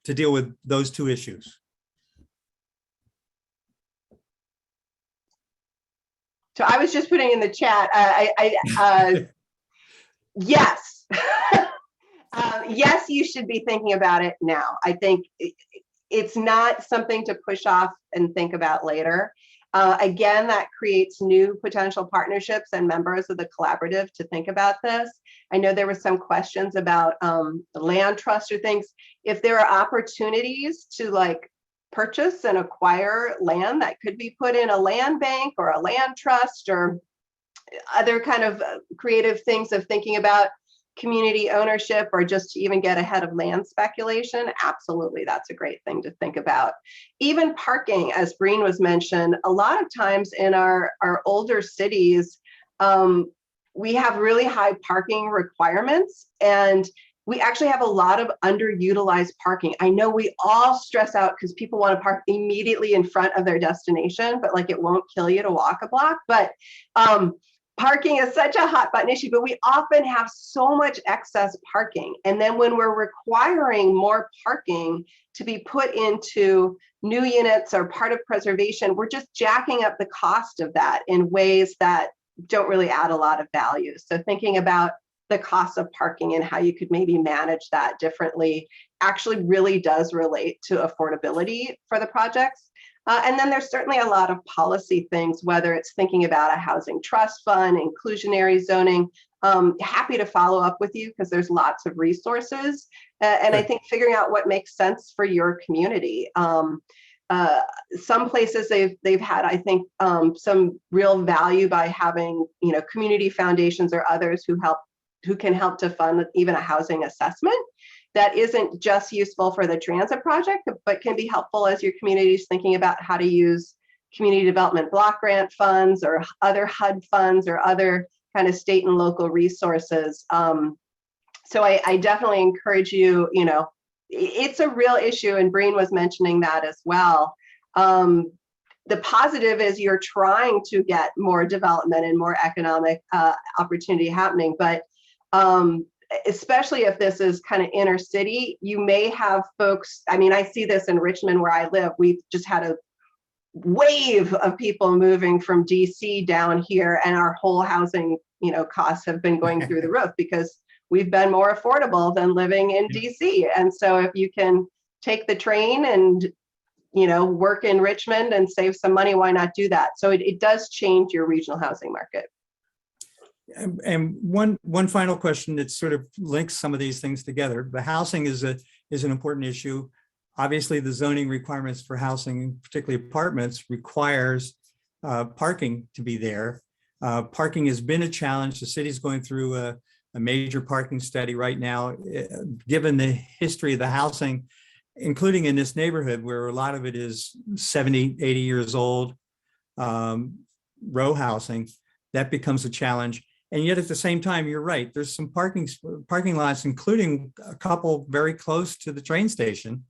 to deal with those two issues? So I was just putting in the chat, yes. Yes, you should be thinking about it now. I think it's not something to push off and think about later. Again, that creates new potential partnerships and members of the collaborative to think about this. I know there were some questions about the land trust or things. If there are opportunities to like purchase and acquire land that could be put in a land bank or a land trust or other kind of creative things of thinking about community ownership, or just to even get ahead of land speculation, absolutely, that's a great thing to think about. Even parking, as Breen was mentioned, a lot of times in our older cities, we have really high parking requirements, and we actually have a lot of underutilized parking. I know we all stress out because people want to park immediately in front of their destination, but like it won't kill you to walk a block. But parking is such a hot button issue, but we often have so much excess parking. And then when we're requiring more parking to be put into new units or part of preservation, we're just jacking up the cost of that in ways that don't really add a lot of value. So thinking about the cost of parking and how you could maybe manage that differently actually really does relate to affordability for the projects. And then there's certainly a lot of policy things, whether it's thinking about a housing trust fund, inclusionary zoning. Happy to follow up with you because there's lots of resources. And I think figuring out what makes sense for your community. Some places they've had, I think, some real value by having, community foundations or others who can help to fund even a housing assessment that isn't just useful for the transit project, but can be helpful as your community is thinking about how to use community development block grant funds or other HUD funds or other kind of state and local resources. So I definitely encourage you, it's a real issue, and Breen was mentioning that as well. The positive is you're trying to get more development and more economic opportunity happening, but especially if this is kind of inner city, you may have folks, I see this in Richmond where I live, we've just had a wave of people moving from DC down here, and our whole housing, costs have been going through the roof because we've been more affordable than living in DC. And so if you can take the train and, work in Richmond and save some money, why not do that? So it does change your regional housing market. And one final question that sort of links some of these things together. The housing is an important issue. Obviously, the zoning requirements for housing, particularly apartments, requires parking to be there. Parking has been a challenge. The city's going through a major parking study right now. Given the history of the housing, including in this neighborhood where a lot of it is 70, 80 years old, row housing, that becomes a challenge. And yet at the same time, you're right, there's some parking lots, including a couple very close to the train station,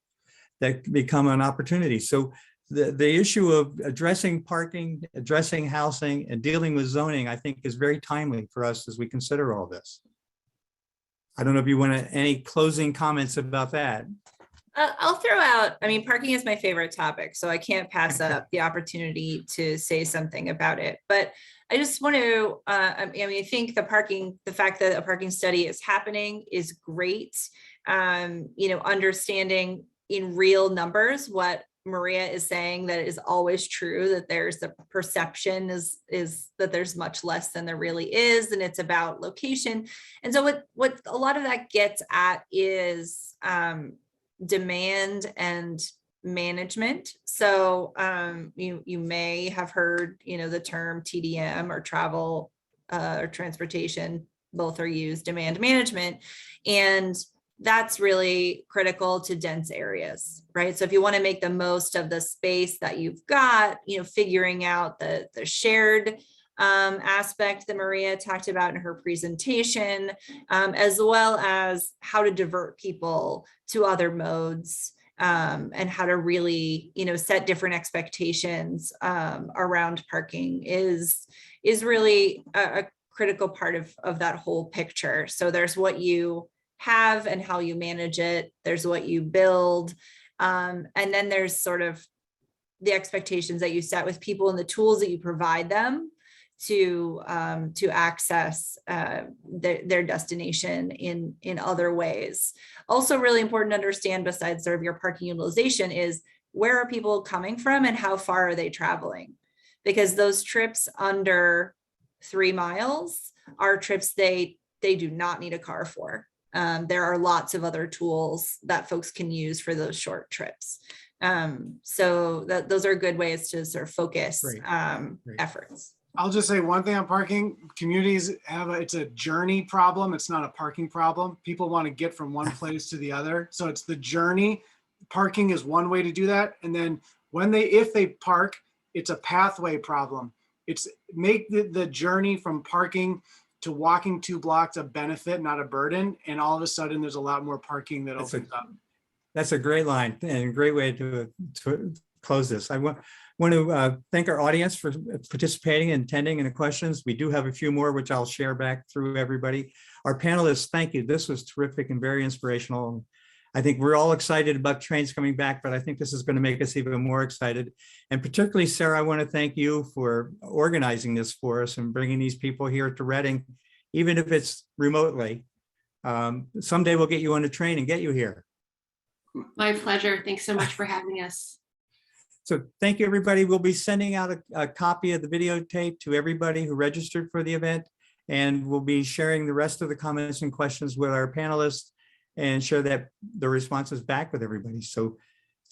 that become an opportunity. So the issue of addressing parking, addressing housing, and dealing with zoning, I think is very timely for us as we consider all this. I don't know if you want any closing comments about that. I'll throw out, parking is my favorite topic, so I can't pass up the opportunity to say something about it. But I just want to, I think the fact that a parking study is happening is great. Understanding in real numbers what Maria is saying, that is always true, that there's the perception is that there's much less than there really is, and it's about location. And so what a lot of that gets at is demand and management. So you may have heard, the term TDM or travel or transportation, both are used, demand management. And that's really critical to dense areas, right? So if you want to make the most of the space that you've got, figuring out the shared aspect that Maria talked about in her presentation, as well as how to divert people to other modes, and how to really, set different expectations around parking is really a critical part of that whole picture. So there's what you have and how you manage it. There's what you build. And then there's sort of the expectations that you set with people and the tools that you provide them to access their destination in other ways. Also really important to understand, besides sort of your parking utilization, is where are people coming from and how far are they traveling? Because those trips under 3 miles are trips they do not need a car for. There are lots of other tools that folks can use for those short trips. So those are good ways to sort of focus efforts. I'll just say one thing on parking. Communities it's a journey problem. It's not a parking problem. People want to get from one place to the other. So it's the journey. Parking is one way to do that. And then if they park, it's a pathway problem. It's make the journey from parking to walking 2 blocks a benefit, not a burden. And all of a sudden there's a lot more parking that opens up. That's a great line and a great way to close this. I want to thank our audience for participating and attending and the questions. We do have a few more, which I'll share back through everybody. Our panelists, thank you. This was terrific and very inspirational. I think we're all excited about trains coming back, but I think this is going to make us even more excited. And particularly, Sarah, I want to thank you for organizing this for us and bringing these people here to Reading, even if it's remotely. Someday we'll get you on a train and get you here. My pleasure. Thanks so much for having us. So thank you, everybody. We'll be sending out a copy of the videotape to everybody who registered for the event. And we'll be sharing the rest of the comments and questions with our panelists and share the responses back with everybody. So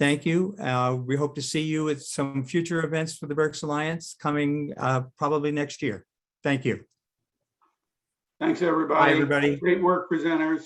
thank you. We hope to see you at some future events for the Berks Alliance coming probably next year. Thank you. Thanks, everybody. Bye, everybody. Great work, presenters.